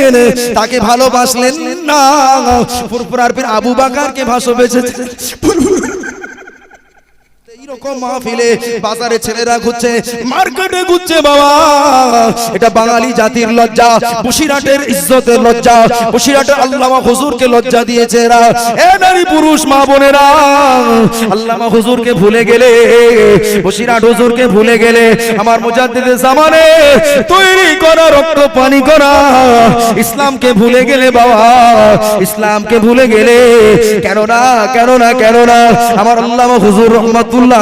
ভালোবাসলেন, তাকে ভালোবাসলেন না। ফুরফুরার পীর আবু বকরকে ভালোবেসেছেন। এইরকম মাহফিলে বাজারে ছেলেরা ঘুরছে, মার্কেটে ঘুরছে বাবা, এটা বাঙালি জাতির লজ্জা, বসিরহাটের ইজ্জতের লজ্জা, বসিরহাটের আল্লামা হুজুরকে লজ্জা দিয়েছে এরা। এ নারী পুরুষ মা বোনেরা, আল্লামা হুজুরকে ভুলে গেলে, বসিরহাট হুজুরকে ভুলে গেলে, আমার মুজাদ্দিদে জামানে তৈরি করা রক্ত পানি করা ইসলামকে ভুলে গেলে বাবা, ইসলামকে ভুলে গেলে। কেন না আমার আল্লামা হুজুর রহমাতুল্লাহ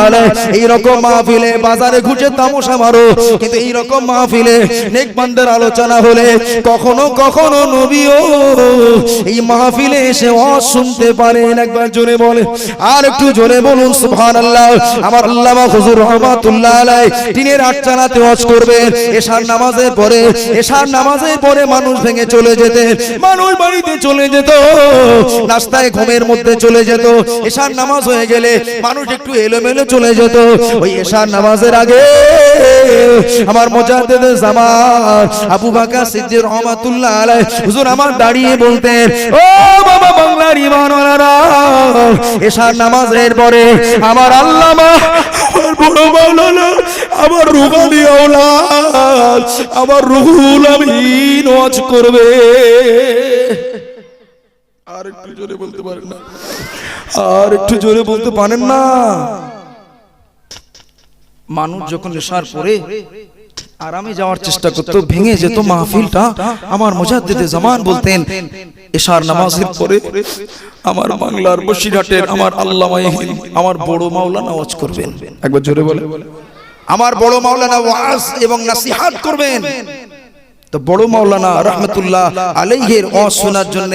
এইরকম মাহফিলে বাজারে ঘুরে তামাশা মারো, কিন্তু এইরকম মাহফিলে নেকবান্দের আলোচনা হলে কখনো কখনো নবীও এই মাহফিলে এসে ওয়াজ শুনতে পারেন। একবার জোরে বলে, আর একটু জোরে বলুন সুবহানাল্লাহ। আমার আল্লামা হুজুর রহমাতুল্লাহ আলাইহি দিনের আটচালাতে ওয়াজ করবেন। এশার নামাজের পরে মানুষ ভেঙে চলে যেতেন, মানুষ বাড়িতে চলে যেত, নাস্তায় ঘুমের মধ্যে চলে যেত। এশার নামাজ হয়ে গেলে মানুষ একটু এলোমেলো চলে যেত। ওই এশার নামাজের আগে আমার মুজাদ্দিদে জামান আবু বকর সিদ্দিক রহমাতুল্লাহ আলাইহি হুজুর আমার দাঁড়িয়ে বলতেন, ও বাবা বাংলার ঈমানওয়ালারা, এশার নামাজের পরে আমার আল্লামা, আমার বড় মাওলানা, আমার রুহানি আওলাদ, আমার রুহুল আমিন ওয়াজ করবে। আর একটু জোরে বলতে পারেন না? আর একটু জোরে বলতে পারেন না? মানুষ যখন এশার পরে আরামে যাওয়ার চেষ্টা করতো, ভেঙে যেত মাহফিলটা। আমার মুজাদ্দিদে জামান বলতেন, এশার নামাজের পরে আমার বাংলার বসিরহাটের আমার আল্লামা আমার বড় মাওলানা ওয়াজ করবেন। একবার জোরে বলে, আমার বড় মাওলানা ওয়াজ এবং নসিহত করবেন। তো বড় মাওলানা রহমতুল্লাহ আলাইহির ওয়াজ শোনার জন্য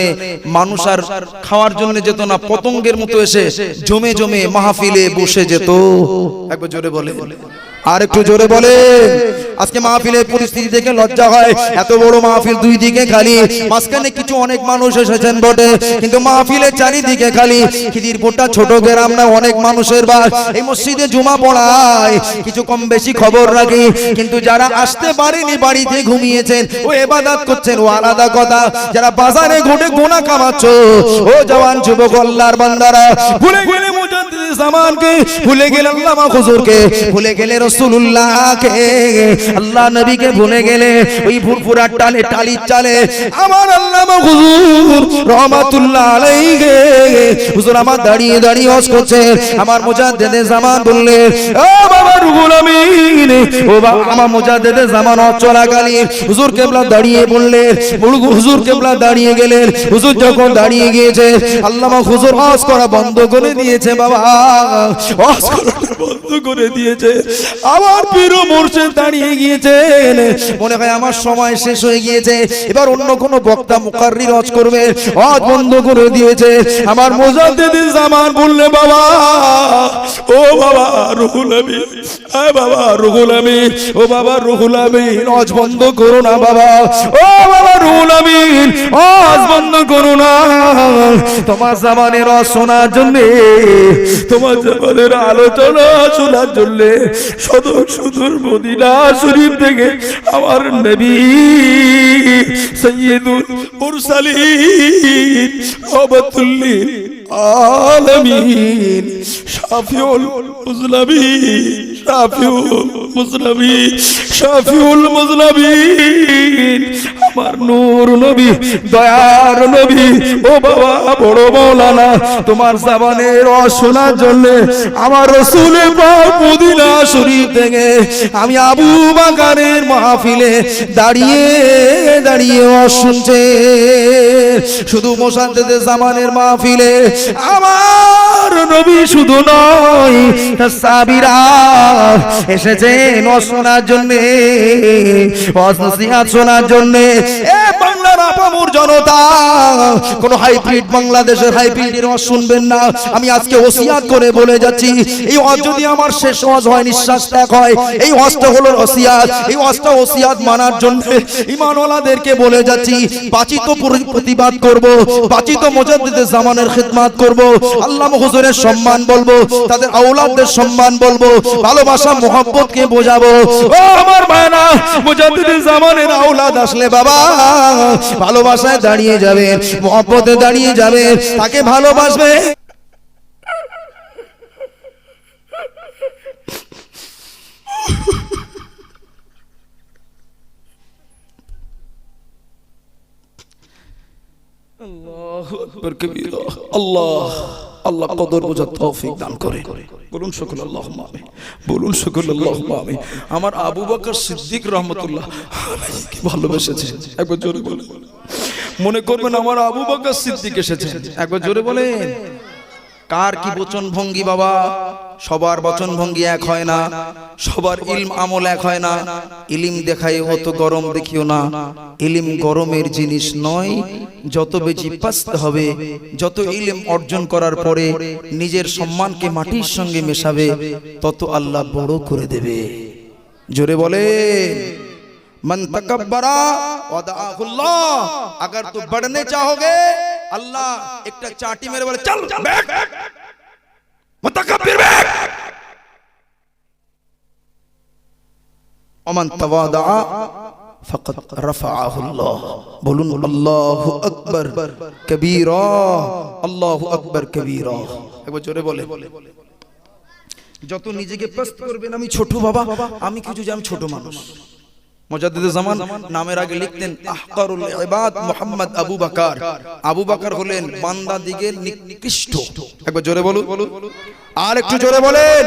মানুষ আর খাওয়ার জন্য যেত না, পতঙ্গের মতো এসে জমে জমে মাহফিলে বসে যেত। একবার জোরে বলে, আর একটু জোরে বলে। আজকে মাহফিলের পরিস্থিতি দেখে লজ্জা হয়, এত বড় মাহফিল, দুই দিকে খালি, মাঝখানে কিছু অনেক মানুষ এসেছেন বটে, কিন্তু মাহফিলের চারিদিকে খালি। খিদিরপুরটা ছোট গ্রাম না, অনেক মানুষের বাস। এই মসজিদে জুমা পড়ায়, কিছু কম বেশি খবর রাখি, কিন্তু যারা আসতে পারেনি, বাড়িতে ঘুমিয়েছেন, ও ইবাদত করছেন, ও আলাদা কথা। যারা বাজারে ঘুরে গোনা কামাচ্ছ, ও জওয়ান যুবক আল্লাহর বান্দারা, ভুলে গেলে মুজাদ্দিদে জামানকে, ভুলে গেলে আল্লামা হুজুরকে, ভুলে গেলে রাসূলুল্লাহকে, আল্লাহ নবীকে ভুলে গেলে ওই ফুরফুরার টালে টালির চালে আমার আল্লামা হুজুর রহমাতুল্লাহ আলাইহি হুজুর আমার দাঁড়িয়ে দাঁড়িয়ে ওয়াজ করছে। আমার মুজাদ্দিদে জামান বললেন, ও বাবা রুহুল আমিন, ও বাবা আমার মুজাদ্দিদে জামান ওয়াজ চলাকালীন হুজুর কেবলা দাঁড়িয়ে বললেন, হুজুর কেবলা দাঁড়িয়ে গেলেন। হুজুর যখন দাঁড়িয়ে গিয়েছে, আল্লামা হুজুর ওয়াজ করা বন্ধ করে দিয়েছে বাবা, ওয়াজ করা বন্ধ করে দিয়েছে। আমার পীর মুর্শিদ দাঁড়িয়ে গিয়েছেন, মনে হয় আমার সময় শেষ হয়ে গিয়েছে, এবার অন্য কোন বক্তা মুকাররির ওয়াজ করবে, ওয়াজ বন্ধ করে দিয়েছে। আমার মুজাদ্দিদে জামান বললে, বাবা, ও বাবা রুহুল আমিন, এ বাবা রুহুল আমিন, ও বাবা রুহুল আমিন, ওয়াজ বন্ধ করো না বাবা, ও বাবা রুহুল আমিন, ওয়াজ বন্ধ করো না। তোমার জামানের ওয়াজ শোনার জন্য, তোমার জামানের আলোচনা শোনার জন্য সুদূর মদিনা শরীফ থেকে আমার নবী সাইয়্যিদুল মুরসালিন রহমাতুল লিল আলামিন শাফিউল মুজলামিন আমার নূর নবী, দয়ার নবী, ও বাবা বড় মাওলানা, তোমার জামানের ওয়াজ শোনার জন্য আমার রাসূলের পাক মদিনা শরীফ থেকে আমি আবু বকরের মাহফিলে দাঁড়িয়ে দাঁড়িয়ে ওয়াজ শুনছে। শুধু মুজাদ্দিদে জামানের মাহফিলে আমার নবী শুধু নয়, সাহাবীরা এসেছেন ওয়াজ শোনার জন্য, ওয়াজ নসিহত শোনার জন্য। এ বাংলার আপামর জনতা, কোন হাইব্রিড বাংলাদেশের হাইব্রিডের ওয়াজ শুনবেন না। আমি আজকে ওসিয়াত করে বলে যাচ্ছি, এই ওয়াজ যদি আমার শেষ ওয়াজ হয়, নিঃশ্বাস ত্যাগ হয়, এই ওয়াজটা হলো ওসিয়াত। এই ওয়াজটা ওসিয়াত মানার জন্য ঈমানওয়ালাদেরকে বলে যাচ্ছি, বাঁচিত প্রতিবাদ করব, বাঁচিত মুজাদ্দিদে জামানের খিদমত করব। আল্লামা হুজুর হুজুরের সম্মান বলবো, তাদের আওলাদদের সম্মান বলবো, ভালোবাসা মোহাব্বতকে বোঝাবো। ও আমার মায়েরা, মুজাদ্দিদুল জামানের আওলাদ আসলে বাবা ভালোবাসায় দাঁড়িয়ে যাবে, মোহাব্বতে দাঁড়িয়ে যাবে, তাকে ভালোবাসবে। আল্লাহ আল্লাহ কদর বোঝার তৌফিক দান করে। বলুন সকল আল্লাহুম্মা আমিন, বলুন সকল আল্লাহুম্মা আমিন। আমার আবু বকর সিদ্দিক রাহমাতুল্লাহ কি ভালোবেসেছে, একবার জোরে বলেন। মনে করবেন আমার আবু বকর সিদ্দিক এসেছে, একবার জোরে বলেন। কার কি বচন ভঙ্গি বাবা, সবার বচন ভঙ্গি এক হয় না, সবার ইলম আমল এক হয় না। ইলিম দেখায় অত গরম দেখিও না, ইলিম গরমের জিনিস নয়। যত বেশি পাসতে হবে, যত ইলম অর্জন করার পরে নিজের সম্মানকে মাটির সঙ্গে মেশাবে, তত আল্লাহ বড় করে দেবে। জোরে বলে मन तकब्बरा वदाहुल्लाह, अगर तू बढ़ने चाहोगे अल्लाह एक चाटी मेरे बोले चल बैठ मुतकब्बिर बैठ। वमन तवादा फकत रफअहुल्लाह, बोलूं अल्लाहु अकबर कबीरा, अल्लाहु अकबर कबीरा। एक बार जोरे बोले। যত নিজেকে প্রস্ত করবেন আমি ছোট বাবা, আমি কিছু জানি, ছোট মানুষ। মুজাদ্দিদুল জামান নামের আগে লিখতেন আহকারুল ইবাদ মুহাম্মদ আবু বকর। আবু বকর হলেন বান্দা দিগের নিকৃষ্ট। একবার জোরে বলুন, আর একটু জোরে বলেন।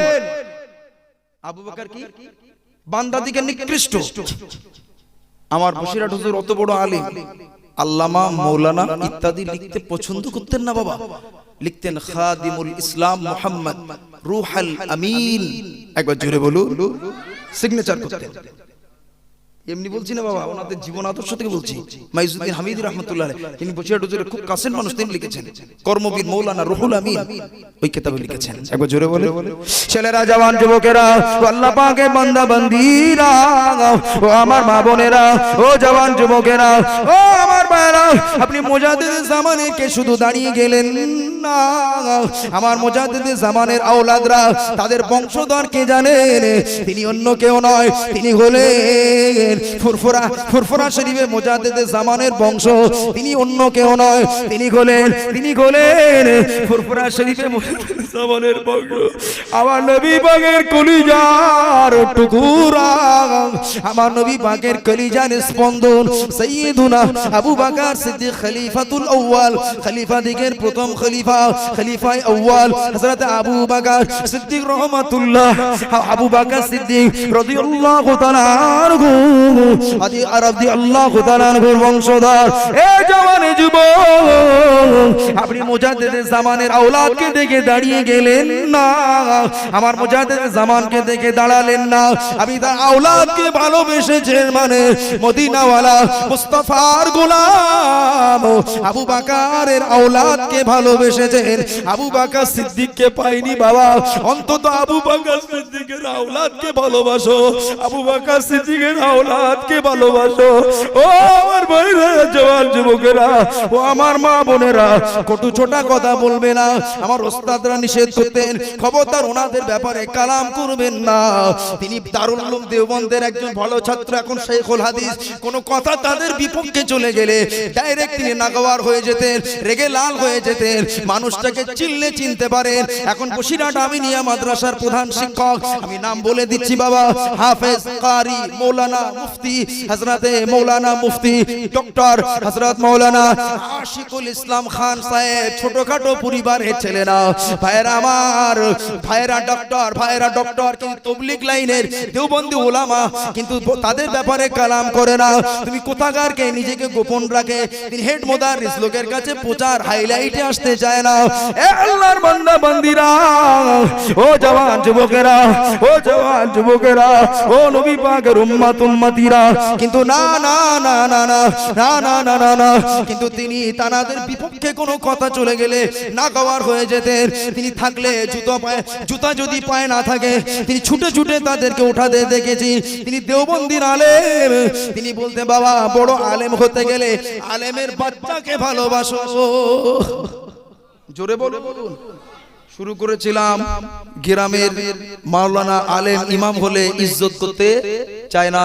আবু বকর কি বান্দা দিগের নিকৃষ্ট। আমার বসিরহাট হুজুর অত বড় আলিম, আল্লামা মাওলানা ইত্যাদি লিখতে পছন্দ করতেন না বাবা, লিখতেন খাদিমুল ইসলাম মুহাম্মদ রুহুল আমিন। একবার জোরে বলুন, সিগনেচার করতেন। এমনি বলছি না বাবা, ওনাদের জীবন আদর্শ থেকে বলছি। মাইজুদ্দিন হামিদি রাহমাতুল্লাহ আলাইহি, তিনি বসিরহাট হুজুরের খুব কাছের মানুষ, তিনি লিখেছেন কর্মবীর মাওলানা রুহুল আমিন ওই কিতাবে লিখেছেন। একবার জোরে বলে। ছেলেরা, জওয়ান যুবকেরা, আল্লাহ পাকের বান্দা বান্দীরা, ও আমার মা বোনেরা, ও জওয়ান যুবকেরা, ও আমার ভাইরা, আপনি মুজাদ্দিদুল জামানকে শুধু দাঁড়িয়ে গেলেন না, আমার মুজাদ্দিদুল জামানের আওলাদরা, তাদের বংশধর কে জানেন? তিনি অন্য কেউ নয়, তিনি হলেন ফুরফুরা, ফুরফুরা শরীফে মুজাদ্দিদুল জামানের বংশ। তিনি অন্য কেউ নয়, তিনি হলেন ফুরফুরা শরীফে মুজাদ্দিদুল জামানের বংশ। আমার নবী পাকের কলিজার টুকরা, আমার নবী পাকের কলিজার স্পন্দন সাইয়্যিদুনা আবু বকর সিদ্দিক খলিফাতুল আউয়াল, খলিফা দিগের প্রথম খলিফা, খলিফায়ে আউয়াল হযরত আবু বকর সিদ্দিক রাহমাতুল্লাহ, আবু বকর সিদ্দিক রাদিয়াল্লাহু তাআলা আনহু, আদি আরবি আল্লাহু তাআলার বংশধর। এ জওয়ান যুবক, আপনি মুজাদ্দিদুল জামানের আওলাদকে দেখে দাঁড়িয়ে গেলেন না, আমার মুজাদ্দিদুল জামানকে দেখে দাঁড়ালেন না। আপনি তার আওলাদকে ভালোবেসেছেন, মানে মদিনাওয়ালা মুস্তাফার গোলাম আবু বকরের আওলাদকে ভালোবেসেছেন। আবু বকর সিদ্দিককে পাইনি বাবা, অন্তত আবু বকর সিদ্দিকের আওলাদকে ভালোবাসো, আবু বকর সিদ্দিকের আওলাদকে ভালোবাসো। ও আমার ভাইরা, জওয়ান যুবকেরা, ও আমার মা বোনেরা, কটু ছোটা কথা বলবে না। আমার ওস্তাদরা নিষেধ করতেন, খবরদার ওনাদের ব্যাপারে কালাম করবেন না। তিনি দারুল উলুম দেওবন্দের একজন ভালো ছাত্র, এখন শেখুল হাদিস। কোন কথা তাদের বিপক্ষে চলে গেলে ডাইরেক্ট তিনি নাগওয়ার হয়ে যেতেন, রেগে লাল হয়ে যেতেন। মানুষটাকে চিনলে চিনতে পারেন। এখন বসিরহাট আমিনিয়া মাদ্রাসার প্রধান শিক্ষক, আমি নাম বলে দিচ্ছি বাবা, হাফেজ কারি মৌলানা মুফতি হযরতে মৌলানা মুফতি ডক্টর হযরত মৌলানা আশিকুল ইসলাম খান সাহেব। ছোটখাটো পরিবারের ছেলে না ভাইরা আমার, ভাইরা ডক্টর, কিন্তু তাবলীগ লাইনের দেওবন্দি ওলামা, কিন্তু তাদের ব্যাপারে কালাম করে না। তুমি কোথাকারকে নিজেকে গোপন রাখে, তিনি হেড মুদাররিস লোকের কাছে প্রচার হাইলাইটে আসতে চায় না। এ আল্লাহর বান্দা বান্দিরা, ও জওয়ান যুবকেরা, ও জওয়ান যুবকেরা, ও নবী পাকের উম্মতিরা, কিন্তু না না না না না না না না না না, কিন্তু তিনি তানাদের বিপক্ষে কোনো কথা চলে গেলে নাগওয়ার হয়ে যেতেন। তিনি থাকলে জুতা যদি পায়ে না থাকে, তিনি ছুটে ছুটে তাদেরকে উঠাতে দেখেছি। তিনি দেওবন্দির আলেম, তিনি বলতে বাবা, বড় আলেম হতে গেলে আলেমের বাচ্চাকে ভালোবাসো। জোরে বলুন, শুরু করেছিলাম গ্রামের মাওলানা আলেম ইমাম হলে ইজ্জত করতে চায় না,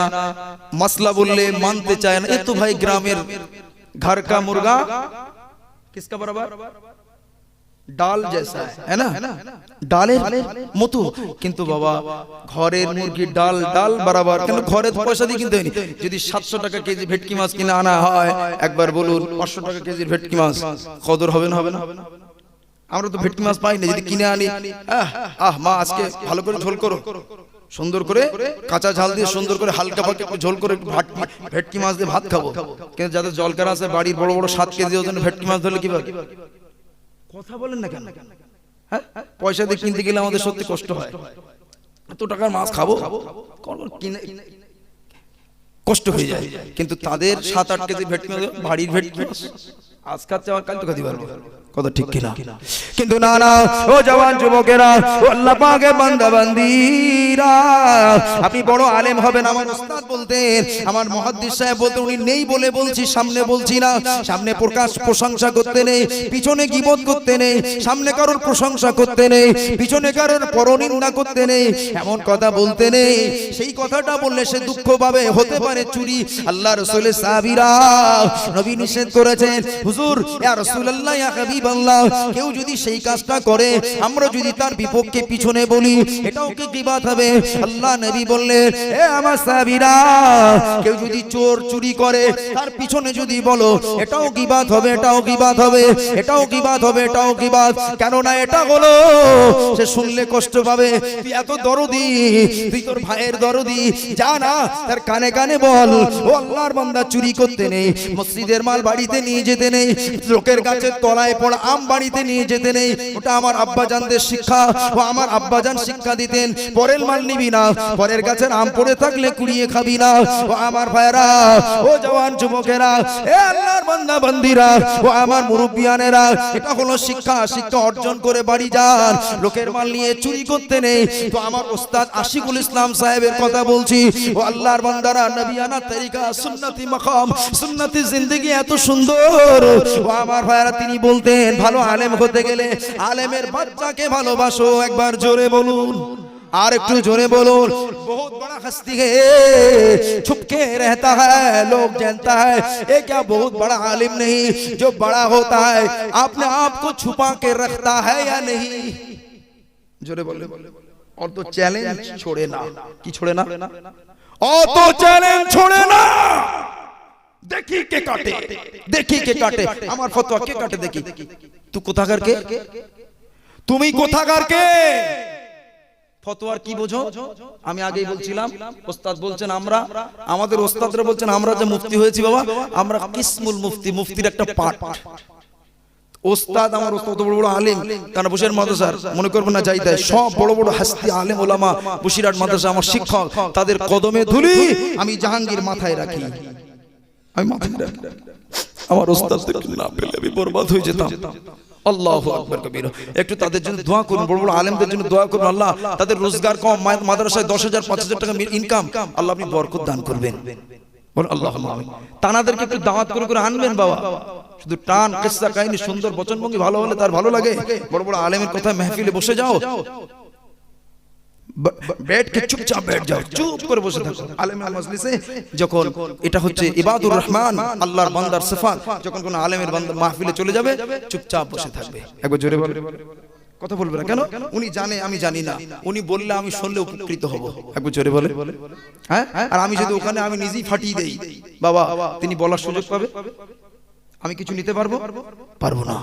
মাসলা বললে মানতে চায় না। এ তো ভাই গ্রামের घर का मुर्गा किसका बराबर, ডাল जैसा है ना, ডালের মতো। কিন্তু বাবা ঘরের মুরগি ডাল ডাল বরাবর, কেন ঘরে পয়সা দিয়ে কিনতে হয়নি। যদি 700 টাকা কেজি ভেটকি মাছ কিনে আনা হয়, একবার বলুন 500 টাকা কেজির ভেটকি মাছ কদর হবে না? হবে না? আমরা তো ভেটকি মাছ পাই না, যদি কিনে আনি মা আজকে ভালো করে ঝোল করো, সুন্দর করে কাঁচা ঝাল দিয়ে সুন্দর করে হালকা পাকে একটু ঝোল করে ভেটকি মাছ দিয়ে ভাত খাবো। কিন্তু যাদের জলকার আছে বাড়ির বড় বড় 7 কেজি ওজন ভেটকি মাছ ধরলে কি হবে? কথা বলেন না কেন? হ্যাঁ, পয়সা দিয়ে কিনতে গেলে আমাদের সত্যি কষ্ট হয়। এত টাকার মাছ খাবো কিনে কষ্ট হয়ে যায়। কিন্তু তাদের 7-8 কেজি ভেটকি মাছ বাড়ির ভেটকি মাছ আজ খাচ্ছে, আমার কাল তো খেতে পারবো। কথা ঠিক কিনা? কিন্তু না না, ও জওয়ান যুবকেরা, ও আল্লাহ পাকের বান্দা বান্দীরা, আপনি বড় আলেম হবেন। আমার উস্তাদ বলতেন, আমার মুহাদ্দিস সাহেব বলতেন, উনি নেই বলে বলছি, সামনে বলছি না। সামনে প্রশংসা করতে নেই, পিছনে গীবত করতে নেই। সামনে কারোর প্রশংসা করতে নেই, পিছনে কারোর পরনিন্দা করতে নেই, এমন কথা বলতে নেই। সেই কথাটা বললে সে দুঃখ পাবে, হতে পারে চুরি। আল্লাহ রাসূলের সাহাবীরা, নবী নিষেধ করেছেন, হুজুর ইয়া রাসূলুল্লাহ ইয়া হাবিবাল্লাহ, কেউ যদি সেই কাজটা করে, আমরা যদি তার বিপক্ষে পিছনে বলি, এটাও কি গীবত হবে? আল্লাহ নবী বললেন, এ আমার সাহাবীরা, কেউ যদি চোর চুরি করে তার পিছনে যদি বলো, এটাও গীবত হবে, এটাও গীবত হবে, এটাও গীবত হবে, এটাও গীবত। কেন না এটা হলো, সে শুনলে কষ্ট পাবে। তুই এত দরদি, তুই তোর ভাইয়ের দরদি, যা না তার কানে কানে বল, ও আল্লাহর বান্দা চুরি করতে নেই, মসজিদের মাল বাড়িতে নিয়ে যেতে নেই, লোকের কাছে তলায় পড়া আম বাড়িতে নিয়ে যেতে নেই। ওটা আমার আব্বাজানদের শিক্ষা, ও আমার আব্বাজান শিক্ষা দিতেন, পরের মাল নিবি না, পরের গাছের আম পড়ে থাকলে কুড়িয়ে খাবি না। ও আমার ভাইরা, ও জওয়ান যুবকেরা, এ আল্লাহর বান্দা বান্দিরা, ও আমার মুরব্বিয়ানেরা, এটা হলো শিক্ষা। শিক্ষা অর্জন করে বাড়ি যান, লোকের মাল নিয়ে চুরি করতে নেই। তো আমার ওস্তাদ আশিকুল ইসলাম সাহেবের কথা বলছি। ও আল্লাহর বান্দারা, নবিয়ানা তরিকা, সুন্নতি মাকাম, সুন্নতি জিন্দেগি এত সুন্দর। ও আমার ভাইরা, তিনি বলতেন, ভালো আলেম হতে গেলে আলেমের বাচ্চাকে ভালোবাসো। একবার জোরে বলুন, আর একটু জোরে বলুন। बहुत बड़ा हस्ती है, छुप के रहता है, लोग जानता है ये क्या बहुत बड़ा आलिम नहीं, जो बड़ा होता है अपने आप को छुपा के रखता है या नहीं। जोरे बोले, और तो चैलेंज छोड़े ना। की छोड़े ना? और तो चैलेंज छोड़े ना। देखी के काटे, देखी के काटे, আমার ফতোয়া কে কাটে দেখি। তুই কোথাকার কে? তুমি কোথাকার কে? ফতোয়ার কি বোঝো? আমি আগেই বলছিলাম, ওস্তাদ বলছেন আমরা, আমাদের ওস্তাদরা বলছেন আমরা যে মুফতি হয়েছি বাবা, আমরা কিসমুল মুফতি, মুফতির একটা পার্ট। ওস্তাদ, আমার ওস্তাদ বড় বড় আলেম, কারণ বসিরহাট মাদ্রাসার, মনে করবেন না যাই তাই, সব বড় বড় হাস্তি আলেম ওলামা বসিরহাট মাদ্রাসা আমার শিক্ষক, তাদের কদমে ধুলি আমি জাহাঙ্গীর মাথায় রাখি, আমি মাথায় রাখি। আমার ওস্তাদকে না পেলে আমি বরবাদ হয়ে যেতাম। আল্লাহু আকবার কবীরা। একটু তাদের জন্য দোয়া করুন, বড় বড় আলেমদের জন্য দোয়া করুন। আল্লাহ তাদের রোজগার কম, মাদ্রাসায় 10,000 5,000 টাকা ইনকাম, আল্লাহ আপনি বরকত দান করবেন। বল আল্লাহুম্মা আমিন। তানাদেরকে একটু দাওয়াত করে করে আনবেন বাবা। শুধু টান কিসসা কাহিনী সুন্দর বচনভঙ্গি ভালো হলে তার ভালো লাগে। বড় বড় আলেমের কথা মাহফিলে বসে যাও, बैठ के चुपचाप बैठ जाओ, चुप করে বসে থাকো আলেমের মজলিসে। যখন এটা হচ্ছে ইবাদুর রহমান, আল্লাহর বান্দার সিফাত, যখন কোন আলেমের বান্দা মাহফিলে চলে যাবে চুপচাপ বসে থাকবে। একবার জোরে বলো, কথা বলবে না কেন? উনি জানে আমি জানি না, উনি বললে আমি শুনলে উপকৃত হব। একবার জোরে বলে, হ্যাঁ। আর আমি যদি ওখানে আমি নিজেই ফাটিয়ে দেই বাবা, তিনি বলার সুযোগ পাবে, আমি কিছু নিতে পারবো? পারবো না।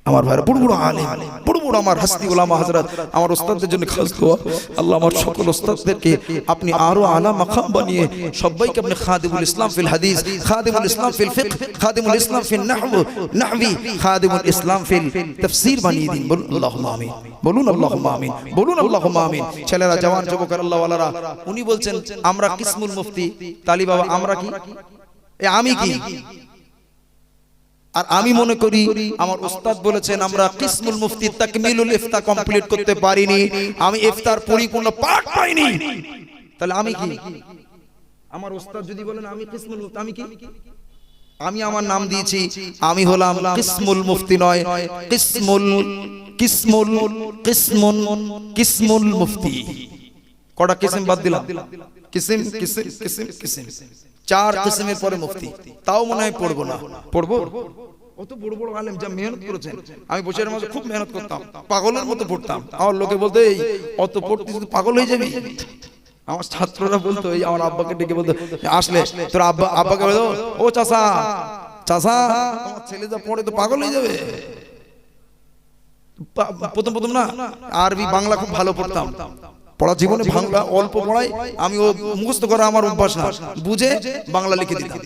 আমার ভাইরা বড় বড় আলেম, বড় বড় আমার হাস্তি ওলামা হযরত, আমার ওস্তাদদের জন্য খাস দোয়া। আল্লাহ আমার সকল ওস্তাদদেরকে আপনি আরো আলা মাকাম বানিয়ে সবাইকে আপনি খাদিমুল ইসলাম ফিল হাদিস, খাদিমুল ইসলাম ফিল ফিকহ, খাদিমুল ইসলাম ফিল নাহবি, খাদিমুল ইসলাম ফিল তাফসীর বানিয়ে দিন। বলুন আল্লাহুম্মা আমিন, বলুন আল্লাহুম্মা আমিন, বলুন আল্লাহুম্মা আমিন। ছেলেরা, জওয়ান যুবকেরা, আল্লাহ ওয়ালারা, উনি বলছেন আমরা কিসমুল মুফতি। তালি বাবা, আমরা কি? আমি কি? আর আমি মনে করি আমার ওস্তাদ বলেছেন আমরা কিসমুল মুফতি তাকমিলুল ইফতা কমপ্লিট করতে পারিনি, আমি ইফতার পরিপূর্ণ পাঠ পাইনি। তাহলে আমি কি? আমার ওস্তাদ যদি বলেন আমি কিসমুল মুফতি, আমি কি? আমি আমার নাম দিয়েছি, আমি হলাম কিসমুল মুফতি নয়, কিসমুল কিসমুল মুফতি। কটা কিসিম বাদ দিলাম? কিসিম কিসিম কিসিম কিসিম, 4 কিসিমের পরে মুফতি। তাও মনে হয় পড়বো না। পড়বো? অত বড় বড় আলেম যা মেহনত করেছেন, আমি বছরের মাঝে খুব মেহনত করতাম, পাগলের মতো পড়তাম। আমার লোকে বলতো এই অত পড়তিস তো পাগল হয়ে যাবি। আমার ছাত্ররা বলতো, এই আমার আব্বাকে ডেকে বলতো, আসলে তোর আব্বাকে বলতো, ও চাচা চাচা তোমার ছেলে যা পড়ে তো পাগল হয়ে যাবে। প্রথম প্রথম না আরবি বাংলা খুব ভালো পড়তাম, পড়া জীবনে বাংলা অল্প পড়াই, আমি ও মুখস্থ করা আমার অভ্যাস না, বুঝে বাংলা লিখে দিতাম।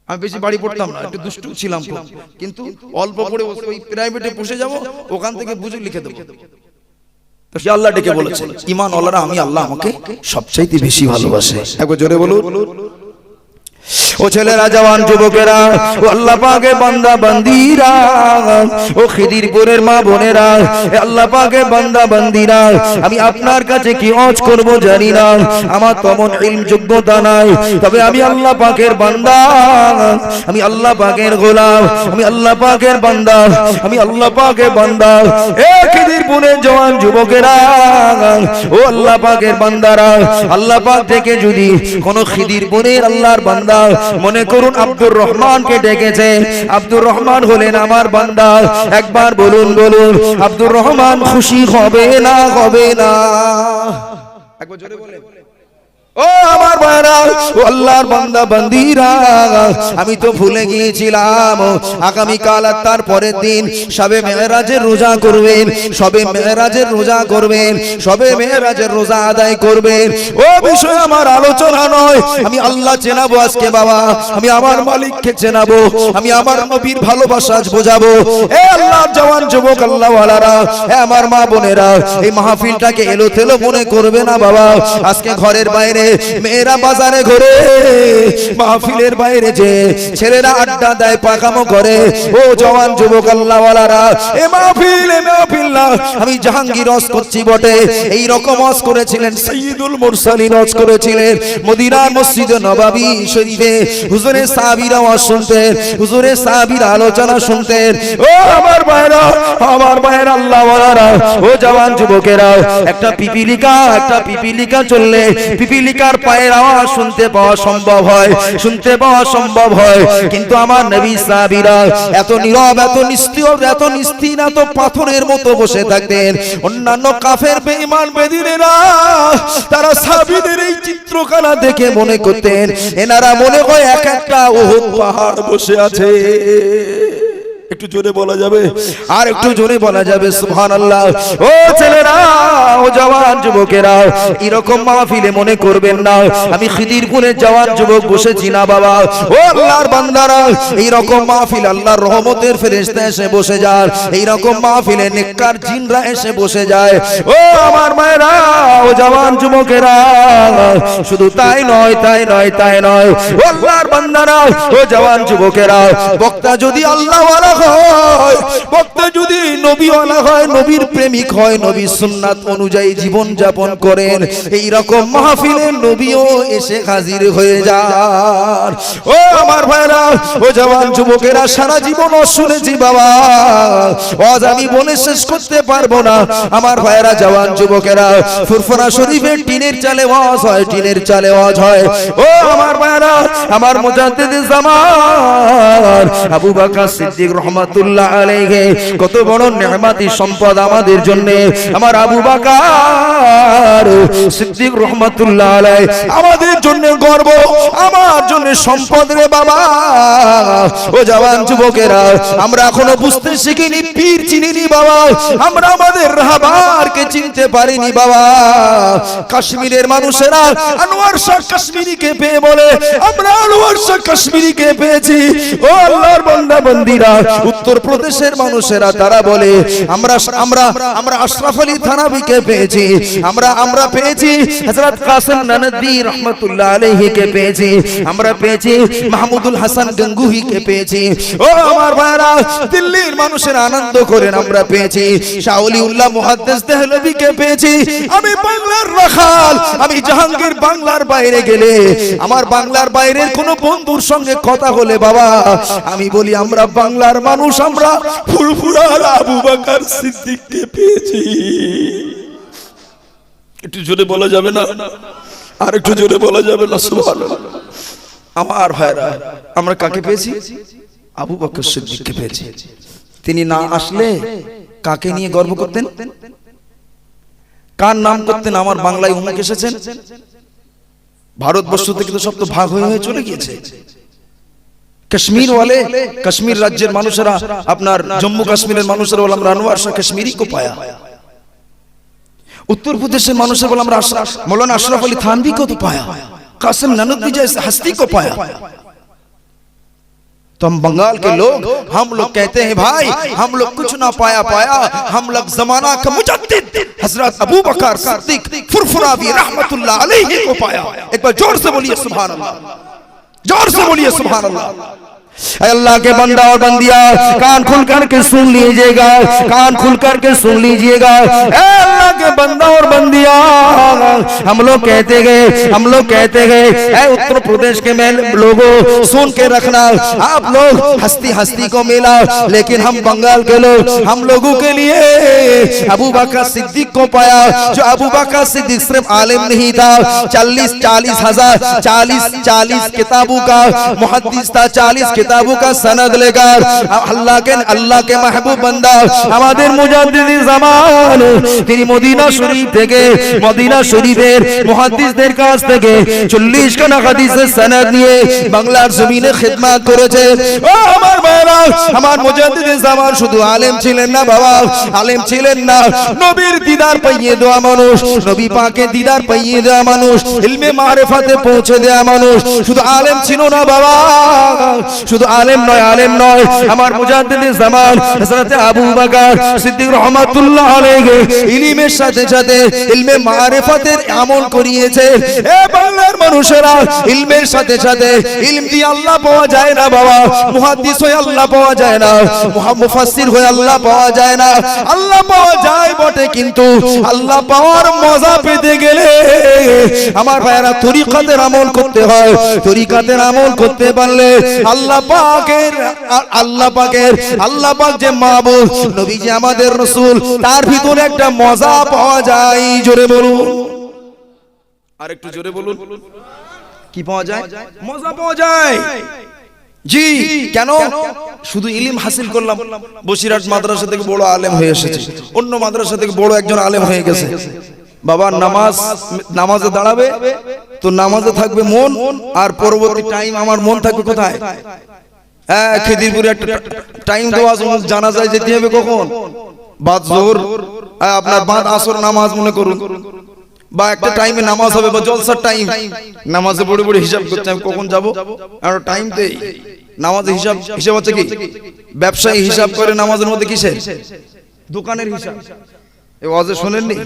আমি বেশি বাড়ি পড়তাম না, একটু দুষ্টু ছিলাম, কিন্তু অল্প পড়ে ওই প্রাইভেটে বসে যাব, ওখান থেকে বুঝে লিখে দেবো। তো সে আল্লাহ ডেকে বলেছেন, ঈমান ওয়ালারা আমি আল্লাহ আমাকে সবচাইতে বেশি ভালোবাসে। একবার জোরে বলুন। ও ছেলেরা, জওয়ান যুবকেরা, ও আল্লাহ পাকের বান্দা বান্দীরা, ও খিদিরপুরের মা বোনেরা, আল্লাহ পাকের বান্দা বান্দীরা, আমি আপনার কাছে কি ওয়াজ করব জানি না, আমার তেমন ইলম যোগ্যতা নাই, তবে আমি আল্লাহ পাকের বান্দা, আমি আল্লাহ পাকের গোলাম, আমি আল্লাহ পাকের বান্দা, আমি আল্লাহ পাকের বান্দা। এ খিদিরপুরের জওয়ান যুবকেরা, ও আল্লাহ পাকের বান্দারা, আল্লাহ পাক থেকে যদি কোন খিদিরপুরের আল্লাহর বান্দা, মনে করুন আব্দুর রহমানকে ডেকেছে, আব্দুর রহমান হলেন আমার বান্দা, একবার বলুন বলুন আব্দুর রহমান খুশি হবে না হবে না? একবার জোরে বলেন। ও আমার ভাইরা, ও আল্লাহর বান্দা বান্দীরা, আমি তো ভুলে গিয়েছিলাম আগামী কাল আর তার পরের দিন শবে মেরাজের রোজা করবেন, শবে মেরাজের রোজা করবেন, শবে মেরাজের রোজা আদায় করবেন। ও বিষয় আমার আলোচনা নয়, আমি আল্লাহ চেনাবো আজকে বাবা, আমি আমার মালিককে চেনাবো, আমি আমার নবীর ভালোবাসা বোঝাবো। এ আল্লাহর জওয়ান যুবক আল্লাহ ওয়ালারা, এ আমার মা বোনেরা, এই মাহফিলটাকে এলোথেলো মনে করবে না বাবা। আজকে ঘরের বাইরে মেয়েরা বাজারে ঘুরে, মাহফিলের বাইরে যে ছেলেরা আড্ডা দেয় পাকামো করে, ও জওয়ান যুবক আল্লাহ ওয়ালারা, এ মাহফিল না, আমি জাহাঙ্গীর ওয়াজ করছি বটে, এই রকম ওয়াজ করেছিলেন সাইয়্যিদুল মুরসালিন, ওয়াজ করেছিলেন মদিনার মসজিদে নববী শরীফে, হুজুরে সাহাবীরা ওয়াজ শুনতেন, হুজুরে সাহাবীরা আলোচনা শুনতেন। ও আমার ভাইরা, আমার ভাইরা আল্লাহ ওয়ালারা, ও জওয়ান যুবকেরা, একটা পিপিলিকা চললে পিপিলিকার পায়ের আওয়াজ শুনতে পাওয়া সম্ভব হয়, শুনতে পাওয়া সম্ভব হয়, কিন্তু আমার নবী সাহাবীরা এত নীরব, এত নিস্তীয়, এত নিস্তীন, এত পাথরের মতো বসে থাকতেন। অন্যান্য কাফের বেঈমান বেদিনেরা তারা সাহাবীদের এই চিত্রকলা দেখে মনে করতেন এনারা মনে হয় এক একটা উহুদ পাহাড় বসে আছে। একটু জোরে বলা যাবে? আর একটু জোরে বলা যাবে সুবহানাল্লাহ। ও ছেলেরা, ও জওয়ান যুবকেরা, এরকম মাহফিলে মনে করবেন না আমি খিদিরপুরের জওয়ান যুবক বসেছি না বাবা। ও আল্লাহর বান্দারা, এইরকম মাহফিল আল্লাহর রহমতের ফেরেশতা এসে বসে যায়, এইরকম মাহফিলে নেককার জিনরা এসে বসে যায়। ও আমার মায়েরা, ও জওয়ান যুবকেরা, শুধু তাই নয়, তাই নয়, তাই নয়, ও আল্লাহর বান্দারা, ও জওয়ান যুবকেরা, বক্তা যদি আল্লাহ ওয়ালা হয়, বক্তা যদি নবী ওয়ালা হয়, নবীর প্রেমিক হয়, নবীর সুন্নাত অনুযায়ী জীবন যাপন করেন, এই রকম মাহফিলে নবীও এসে হাজির হয়ে যান। ও আমার ভাইরা, ও জওয়ান যুবকেরা, সারা জীবন শুনেছি বাবা, আজ আমি বলে শেষ করতে পারবো না। আমার ভাইরা জওয়ান যুবকেরা, ফুরফুরা শরীফে টিনের চালে ওয়াজ হয়, টিনের চালে ওয়াজ হয়। ও আমার ভাইরা, আমার মুজাদ্দিদে জামান আবু বকর সিদ্দিক রহমাতুল্লাহ আলাইহি, কত বড় নেয়ামতি সম্পদ আমাদের জন্য। আমার আবু বকর সিদ্দিক রহমাতুল্লাহ আলাইহি আমাদের জন্য গর্ব, আমার জন্য সম্পদ রে বাবা। ও জওয়ান যুবকেরা, আমরা এখনো বুঝতে শিখিনি, পীর চিনিনি বাবা, আমরা আমাদের রাহবারকে চিনতে পারিনি বাবা। কাশ্মীরের মানুষেরা আনোয়ার শাহ কাশ্মীরিকে পেয়ে বলে আমরা আনোয়ার শাহ কাশ্মীরিকে পেয়েছি। ও আল্লাহর বান্দা বান্দীরা, উত্তর প্রদেশের মানুষেরা তারা বলে আমরা আমরা আমরা আশরাফ আলী থানভীকে পেয়েছি, আমরা পেয়েছি হযরত কাসেম নানভী রাহমাতুল্লাহ আলাইহিকে পেয়েছি, আমরা পেয়েছি মাহমুদুল হাসান গঙ্গুহিকে পেয়েছি। ও আমার ভাইরা, দিল্লির মানুষেরা আনন্দ করেন আমরা পেয়েছি শাহ ওলিউল্লাহ মুহাদ্দিস দেহলভীকে পেয়েছি। আমি বাংলার রাখাল, আমি জাহাঙ্গীর বাংলার বাইরে গেলে, আমার বাংলার বাইরের কোন বন্ধুর সঙ্গে কথা হলে বাবা আমি বলি আমরা বাংলার মানুষ আমরা ফুরফুরার আবু বকর সিদ্দিককে পেয়েছি। একটু জোরে বলা যাবে না? আর একটু জোরে বলা যাবে না? সুবহানাল্লাহ। আমার ভাইরা, আমরা কাকে পেয়েছি? আবু বকর সিদ্দিককে পেয়েছি। তিনি না আসলে কাকে নিয়ে গর্ব করতেন? কার নাম করতেন? আমার বাংলায় অমুক এসেছেন। ভারতবর্ষ থেকে তো সব তো ভাগ হয়ে হয়ে চলে গিয়েছে। কাশ্মীর ওয়ালে, কাশ্মীর রাজ্যের মানুষেরা, আপনার জম্মু কাশ্মীরের মানুষেরা বলে আমরা আনোয়ার শাহ কাশ্মীরি কো পায়া। उत्तर प्रदेश के मनुष्य बोला मौलाना अशरफ अली थानवी को तो पाया, कासिम ननदवी जैसे हस्ती को पाया। तो हम बंगाल के लोग, हम लोग कहते हैं भाई हम लोग कुछ ना पाया, हम लोग जमाना का मुजद्दिद हजरत अबू बकर सिद्दीक फुरफुरावी रहमतुल्लाह अलैहि को पाया। एक बार जोर से बोलिए सुभान अल्लाह, जोर से बोलिए सुभान अल्लाह। अल्लाह के बंदा और बंदिया कान खुल करके सुन लीजिएगा, कान खुल करके सुन लीजिएगा। अल्लाह के बंदा और बंदिया, हम लोग कहते गए उत्तर प्रदेश के लोगों सुन के रखना, आप लोग हस्ती हस्ती को मिला, लेकिन हम बंगाल के लोग, हम लोगों के लिए अबू बकर सिद्दीक को पाया। जो अबू बकर सिद्दीक सिर्फ आलिम नहीं था, 40 किताबों का मुहद्दिस था, 40 किताबों का सनद लेकर अल्लाह के महबूब बंदा हमारे मुजद्दिद ज़मान তিনি মদিনা শরীফ থেকে, মদিনা শরীফের মুহাদ্দিসদের কাছ থেকে 40 খানা হাদিসের সনদ নিয়ে বাংলার জমিনে খিদমত করেছে। ও আমার ভাইরা, আমার মুজদ্দিদ ज़मान শুধু আলেম ছিলেন না বাবা, আলেম ছিলেন না, নবীর দিদার পাইয়ে দেওয়া মানুষ, নবী পাকের দিদার পাইয়ে দেওয়া মানুষ, ইলমে মারিফাতে পৌঁছে দেওয়া মানুষ। শুধু আলেম ছিল না বাবা, শুধু আলেম নয়, আমার মুজাদ্দিদ ज़मान হযরত আবু বকর সিদ্দিক রহমাতুল্লাহ আলাইহি ইলমের সাথে সাথে ইলমে মারিফাতের আমল করিয়েছে। এ বাংলার মানুষেরা, ইলমের সাথে সাথে ইলম দিয়ে আল্লাহ পাওয়া যায় না বাবা, মুহাদ্দিস হয়ে আল্লাহ পাওয়া যায় না, মুফাসসির হয়ে আল্লাহ পাওয়া যায় না। আল্লাহ পাওয়া যায় বটে, কিন্তু আল্লাহ পাওয়ার মজা পেতে গেলে আমার ভাইরা তরিকাতের আমল করতে হয়। তরিকাতের আমল করতে পারলে আল্লাহ পাক যে মাবুদ, নবী যে আমাদের রাসূল, তার ভিতরে একটা মজা পাওয়া যায়। জোরে বলুন, আর একটু জোরে বলুন, কি পাওয়া যায়? মজা পাওয়া যায়। জি, কেন? শুধু ইলম হাসিল করলাম, বসিরহাট মাদ্রাসা থেকে বড় আলেম হয়ে এসেছে, অন্য মাদ্রাসা থেকে বড় একজন আলেম হয়ে গেছে। বাবা নামাজে দাঁড়াবে তো নামাজে থাকবে মন, আর পরবর্তী টাইম আমার মন থাকবে কোথায়? খিদিরপুরে একটা টাইম দেওয়া জানা যায়, যেতে হবে কখন? বাদ জোহর, আপনার বাদ আসর নামাজ মনে করুন, বা একটা টাইমে নামাজ হবে, বা জলসার টাইম, নামাজে পড়ে পড়ে হিসাব করতে আমি কখন যাব, আর টাইম দেই। নামাজে হিসাব হচ্ছে কি? ব্যবসায়ী হিসাব করে নামাজের মধ্যে কিসের? দোকানের হিসাব। এই ওয়াজে শুনেননি?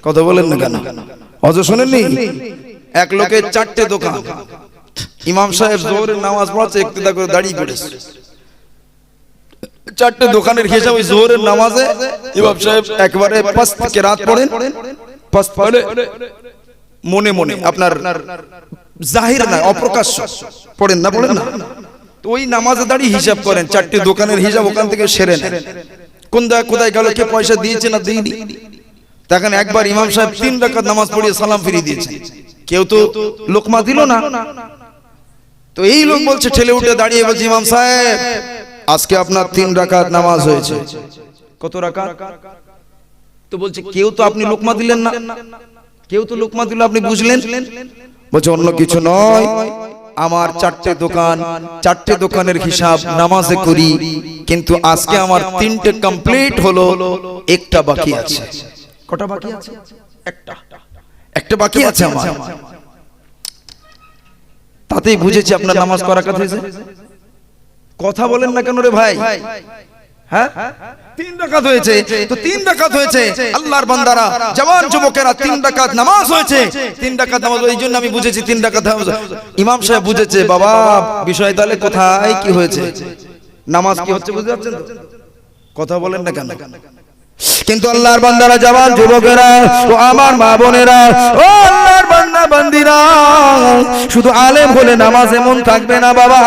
কথা বলেন না কেন? ওয়াজে শুনেননি? এক লোকের 4টে দোকান, ইমাম সাহেব জোহরের নামাজ পড়াচ্ছে, ইক্তেদা করে দাঁড়িয়ে পড়েছে। 4টে দোকানের হিসাব ওই জোহরের নামাজে ইমাম সাহেব একবারে পাঁচ থেকে রাত পড়েন, মনে মনে, আপনার জাহির না, অপ্রকাশ্য পড়েন না, পড়েন না। তো ওই নামাজে দাঁড়িয়ে হিসাব করেন, 4টে দোকানের হিসাব ওখান থেকে সেরে নেন, কোথায় গেল, কে পয়সা দিয়েছে না দেয়নি। তখন একবার ইমাম সাহেব 3 রাকাত নামাজ পড়িয়ে সালাম ফিরিয়ে দিয়েছে, কেউ তো লোকমা দিল না। তো এই লোক বলছে, ঠেলে উঠে দাঁড়িয়ে বলছে, ইমাম সাহেব আজকে আপনার 3 রাকাত নামাজ হয়েছে। কত রাকাত? তো বলছে, কেউ তো আপনি লোকমা দিলেন না, কেউ তো লোকমা দিল, আপনি বুঝলেন? বলছে, অন্য কিছু নয়, আমার 4টে দোকান, 4টে দোকানের হিসাব নামাজে করি, কিন্তু আজকে আমার 3টে কমপ্লিট হলো, একটা বাকি আছে। কটা বাকি আছে? একটা বাকি আছে আমার। তাতেই বুঝেছি আপনার নামাজ করা কথা হয়েছে। কথা বলেন না কেন রে ভাই? হ্যাঁ, 3 রাকাত হয়েছে, তো 3 রাকাত হয়েছে। আল্লাহর বান্দারা, জওয়ান যুবকেরা, 3 রাকাত নামাজ হয়েছে, 3 রাকাত নামাজ। এই জন্য আমি বুঝেছি 3 রাকাত। ইমাম সাহেব বুঝেছে, বাবা বিষয় তাহলে কোথায় কি হয়েছে, নামাজ কি হচ্ছে বুঝতে পারছেন তো? কথা বলেন না কেন? কিন্তু আল্লাহর বান্দারা, জওয়ান যুবকেরা ও আমার মা বোনেরা, ও আল্লাহর বান্দা বান্দিরা, শুধু আলেম হলে নামাজ এমন থাকবে না বাবা।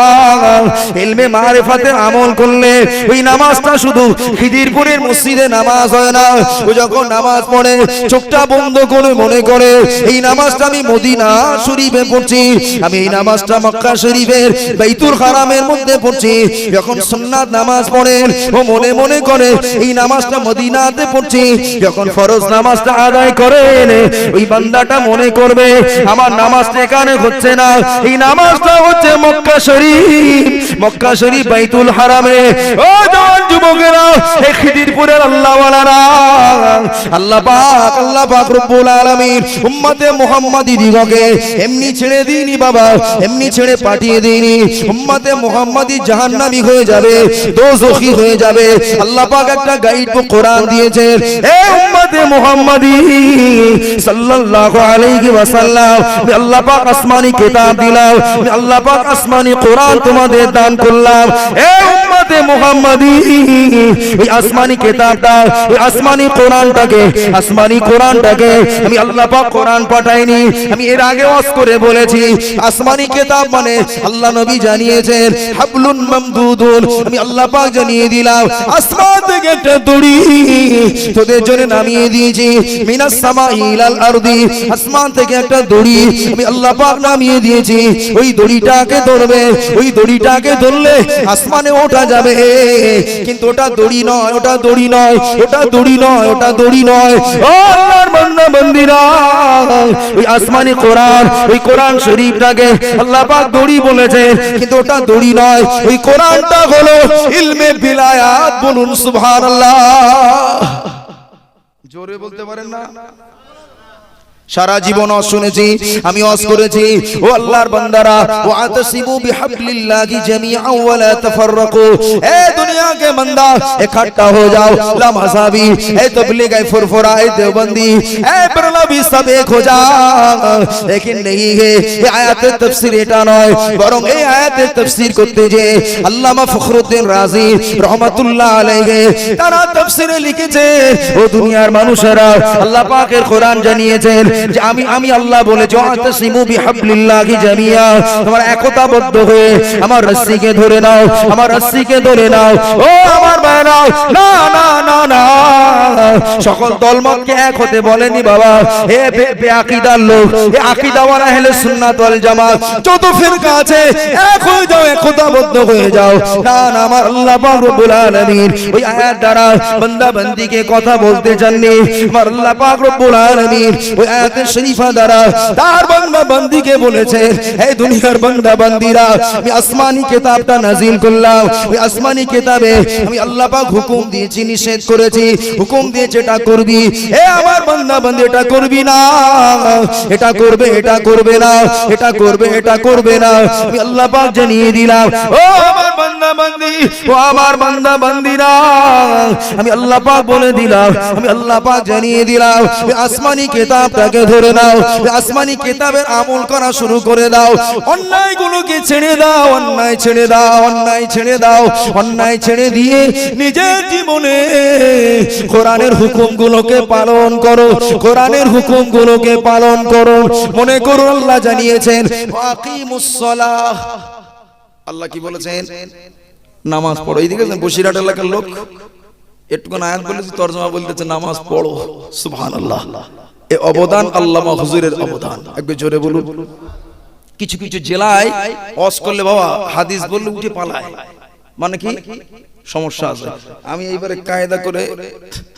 ইলমে মারিফাতের আমল করলে ওই নামাজটা শুধু খিদিরপুরের মসজিদে নামাজ হয় না। ও যখন নামাজ পড়ে চোখটা বন্ধ করে মনে করে এই নামাজটা আমি মদিনা শরীফে পড়ছি, আমি এই নামাজটা মক্কা শরীফের বাইতুল হারামের মধ্যে পড়ছি। যখন সুন্নাত নামাজ পড়েন ও মনে মনে করে এই নামাজটা মদিনাতে পড়ছি। যখন ফরজ নামাজটা আদায় করেন ওই বান্দাটা মনে করবে আমার নামাজটা এখানে হচ্ছে না, এই নামাজটা হচ্ছে মক্কা শরীফ, মক্কা শরীফ বাইতুল হারামে। ও জওয়ান যুবকেরা, এই খিদিরপুরের আল্লাহ ওয়ালারা, আল্লাহ পাক রব্বুল আলামিন উম্মতে মুহাম্মাদি দিগকে এমনি ছেড়ে দিইনি বাবা, এমনি ছেড়ে পাঠিয়ে দিইনি। উম্মতে মুহাম্মাদি জাহান্নামী হয়ে যাবে, দোজখী হয়ে যাবে। আল্লাহ পাক একটা গাইড কোরআন দিয়েছেন, এ উম্মতে মুহাম্মাদি সাল্লাল্লাহু আলাইহি ওয়াসাল্লাম, আল্লাহ পাক আসমানি কিতাব দিলাম, আল্লাহ পাক আসমানি কোরআন তোমাদের দান করলাম। এ উম্মতে মুহাম্মাদি, এই আসমানি কিতাবটা, এই আসমানি কোরআনটাকে, আসমানি কোরআনটাকে আমি আল্লাহ পাক কোরআন পাঠাইনি। আমি এর আগে ওয়াজ করে বলেছি, আসমানি কিতাব মানে আল্লাহ নবী জানিয়েছেন হাবলুন মামদুদুন, আমি আল্লাহ পাক জানিয়ে দিলাম আসমান থেকে একটা দড়ি তোদের জন্য নামিয়ে দিয়েছি। মিনাস সামাই ইলাল আরদি, আসমান থেকে একটা দড়ি আমি আল্লাহ পাক নামিয়ে দিয়েছি। ওই দড়িটাকে ধরবে, ওই দড়িটাকে ধরলে আসমানে ওঠা যাবে। কিন্তু ওটা দড়ি নয়, ওটা দড়ি নয়, ওটা দড়ি নয়, ওটা দড়ি নয়। ও আল্লাহর বান্দা বান্দিরা, ওই আসমানি কোরআন, ওই কোরআন শরীফটাকে আল্লাহ পাক দড়ি বলেছে, কিন্তু ওটা দড়ি নয়। ওই কোরআনটা হলো ইলমে বিলায়াত। বলুন সুবহানাল্লাহ। জোরে বলতে পারেন না? সারা জীবন ওয়াজ শুনেছি, আমি ওয়াজ করেছি। ও আল্লাহর বান্দারা, ওয়াতাসিমু বিহাবলিল্লাহি জামিআন ওয়া লা তাফাররাকু, এ দুনিয়া के बंदा इकट्ठा हो जाओ। ला मज़हबी, ए तबलीग, ए फुरफुरा, ए देवबंदी, ए बरलवी, सब एक हो जाओ। लेकिन नहीं है ये आयत तफसीर, এটা নয়, বরং এই আয়াতের তাফসীর করতে যে আল্লামা ফখরুদ্দিন রাজি রহমাতুল্লাহ আলাইহি তারা তাফসীরে লিখেছে, ও দুনিয়ার মানুষেরা, আল্লাহ পাকের কোরআন জানিয়েছেন যে আমি আল্লাহ বলেছি ওয়াতাসিমু বিহাবলিল্লাহি জামিআ, তোমরা একতাবদ্ধ হয়ে আমার রস্সিকে ধরে নাও, আমার রস্সিকে ধরে নাও। ও আমার ভাইরা, না না না না, সকল দলমতকে এক হতে বলেনি বাবা। হে বেআকিদার লোক, হে আকীদাওয়ালা আহলে সুন্নাত ওয়াল জামাত যত ফিরকা আছে, এক হয়ে যাও, একতাবদ্ধ হয়ে যাও। না না, আমার আল্লাহ পাক রব্বুল আলামিন ওই আয়াত দ্বারা বান্দা বান্দিকে কথা বলতে চাননি। আমার আল্লাহ পাক রব্বুল আলামিন ওই আয়াতের শরীফা দ্বারা তার বান্দা বান্দিকে বলেছেন, হে দুনিয়ার বান্দা বান্দিরা, আমি আসমানি কিতাবটা নাজিল করলাম। ওই আসমানি কিতাবে আমি আল্লাহ পাক হুকুম দিয়েছি, নিষেধ করেছি, হুকুম দিয়েছে এটা করবি। হে আমার বান্দা বান্দি, এটা করবি না, এটা করবে, এটা করবে না, এটা করবে, এটা করবে না। আমি আল্লাহ পাক জানিয়ে দিলাম, ও আমার বান্দা বান্দি, ও আমার বান্দা বান্দিরা, আমি আল্লাহ পাক বলে দিলাম, আমি আল্লাহ পাক জানিয়ে দিলাম, আসমানি কিতাবটাকে ধরে নাও, আসমানি কিতাবের আমল করা শুরু করে দাও। অন্যায়গুলোকে ছেড়ে দাও, অন্যায় ছেড়ে দাও, অন্যায় ছেড়ে দাও, অন্যায় ছেড়ে দিয়ে নিজের জীবনে কোরআনের হুকুমগুলোকে পালন করো, কোরআনের হুকুমগুলোকে পালন করো। মনে করো আল্লাহ জানিয়েছেন ওয়াকিমুস সালাহ, আল্লাহ কি বলেছেন? নামাজ পড়ো। এইদিকে বসিরহাট এলাকার লোক একটুখানি আয়াত বলেছে, তরজমা বলতেছে নামাজ পড়ো। সুবহানাল্লাহ। এই অবদান আল্লামা হুজুরের অবদান, একবার জোরে বলুন। কিছু কিছু জেলায় ওয়াজ করলে বাবা হাদিস বললে উঠে পালায়, মানে কি সমস্যা আছে। আমি এইবারে কায়দা করে,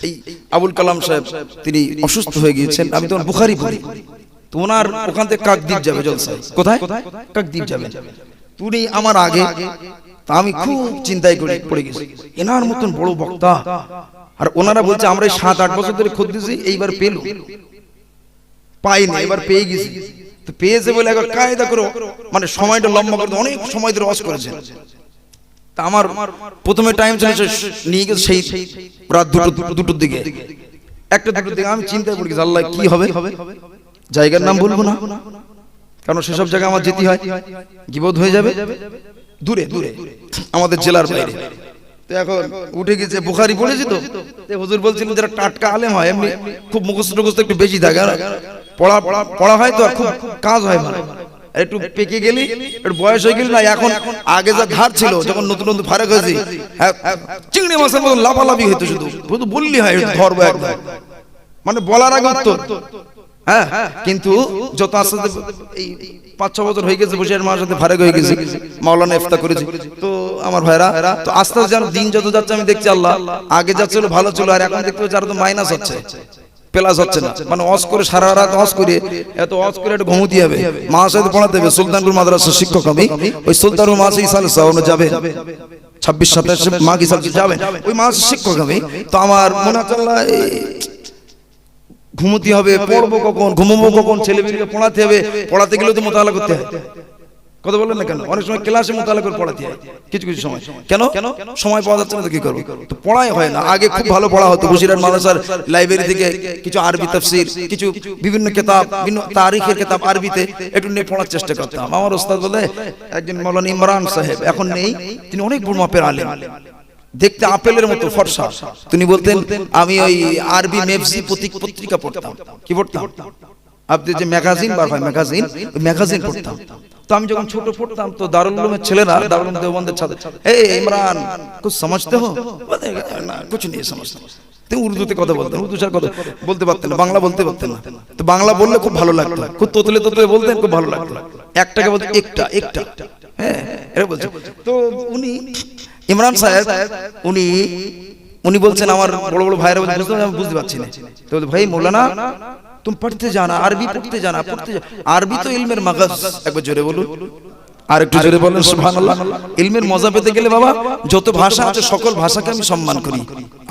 এই আবুল কালাম সাহেব তিনি অসুস্থ হয়ে গিয়েছেন, আমি তখন বুখারী পড়ি, তো ওনার ওখান থেকে কাকদ্বীপ যাবে জলসায়। কোথায়? কাকদ্বীপ যাবে। তুমি আমার আগে, তা আমি খুব চিন্তায় করে পড়ে গেছি, এনার মতন বড় বক্তা, আর ওনারা বলছে আমরা 7-8 বছর ধরে খুঁজতেছি, এইবার পেল, পাইনি, এবার পেয়ে গেছি। তো পেয়েছে বলে একবার কায়দা করে, মানে সময়টা লম্বা করে অনেক সময় ধরে ওয়াজ করেছেন। তা আমার প্রথমে টাইম চলেছে, নিয়ে গেছে সেই রাত 2টোর দিকে, 1টা-2টোর দিকে। আমি চিন্তায় পড়ে গেছি, আল্লাহ কি হবে। জায়গার নাম বলবো না, কারণ সেসব জায়গায় আমার যেতে হয়, গীবত হয়ে যাবে। দূরে দূরে আমাদের জেলার বাইরে। তো এখন উঠে গেছে, বুখারী পড়েছি তো হুজুর বলছিলেন যারা টাটকা আলেম হয় এমনি খুব মুখস্থ টুখস্থ একটু বেশি থাকে, পড়া পড়া হয় তো খুব কাজ হয় ভালো, একটু পেকে গেলি একটু বয়স হয়ে গেলি না, এখন আগে যা ধার ছিল যখন নতুন নতুন ফারাক হয়েছি চিংড়ি মাছের মতন লাফালাফি হইতো, শুধু শুধু বললি হয় ধরবো একদম, মানে বলার আগে উত্তর। হ্যাঁ, কিন্তু যত আস্তে আস্তে এই 5-6 বছর হয়ে গেছে, বসে মার সাথে ফারাক হয়ে গেছে, মাওলানা ইফতা করেছি তো আমার ভাইরা, তো আস্তে আস্তে যেন দিন যত যাচ্ছে আমি দেখছি আল্লাহ আগে যাচ্ছিল ভালো ছিল, আর এখন দেখতে পাচ্ছি আর তো মাইনাস হচ্ছে, প্লাস হচ্ছে না, মানে অস করে সারা রাত অস করে এত অস করে একটু ঘুমোতে হবে, মাসাইদ পড়াতে হবে। সুলতানপুর মাদ্রাসার শিক্ষক আমি, ওই সুলতানপুর মাসে ইসাল সাউন যাবে 26-27 মাঘ ইসাল যাবে, ওই মাসের শিক্ষক আমি। তো আমার মনে হচ্ছে আল্লাহ ঘুমোতে হবে, পড়বো কখন, ঘুমবো কখন, ছেলেমেয়েকে পড়াতে হবে, পড়াতে গেলেও তো মোতালা করতে হয়, কথা বলেন না কেন? অনেক সময় ক্লাসে মোতালা করে পড়াতে হয় কিছু কিছু সময়, কেন সময় পাওয়া যাচ্ছে না তো কি করবো, তো পড়াই হয় না। আগে খুব ভালো পড়া হতো, বসিরহাট মাদ্রাসার লাইব্রেরি থেকে কিছু আরবি তাফসীর, কিছু বিভিন্ন কিতাব, বিভিন্ন তারিখের কিতাব আরবিতে একটু নিয়ে পড়ার চেষ্টা করতাম। আমার ওস্তাদ বলে একজন মাওলানা ইমরান সাহেব, এখন নেই, তিনি অনেক বড় মাপের আলেম, দেখতে আপেলের মতো ফর্সা। তিনি বলতেন আমি ওই আরবি মেফজি পত্রিকা পড়তাম, কি পড়তাম আপনাদের যে ম্যাগাজিন বার হয় ম্যাগাজিন, ওই ম্যাগাজিন পড়তাম। তো আমি যখন ছোট পড়তাম তো দারুল উলুমের ছেলেরা, দারুল উলুম দেওবন্দের ছাত্র, এই ইমরান কুছ সমঝতে হো, না কুছ নেই সমঝতে। তিনি উর্দুতে কথা বলতেন, উর্দু ছাড়া কথা বলতে পারতেন না, বাংলা বলতে পারতেন না। তো বাংলা বললে খুব ভালো লাগতো, খুব তোতলে তোতলে বলতেন, খুব ভালো লাগতো। একটাকে বলতেন একটা একটা, হ্যাঁ এটা বলছে। তো উনি ইমরান সাহেব উনি বলছেন আমার বড় বড় ভাইরা বলছেন আমি বুঝতে পারছি না, তো ভাই মৌলানা तुम पढ़ते जाना, अरबी पढ़ते जाना, अरबी तो इल्मेर मगज, एक बार जोरे बोलो, আর একটু জোরে বলেন সুবহানাল্লাহ। ইলমের মজা পেতে গেলে বাবা যত ভাষা আছে সকল ভাষাকে আমি সম্মান করি,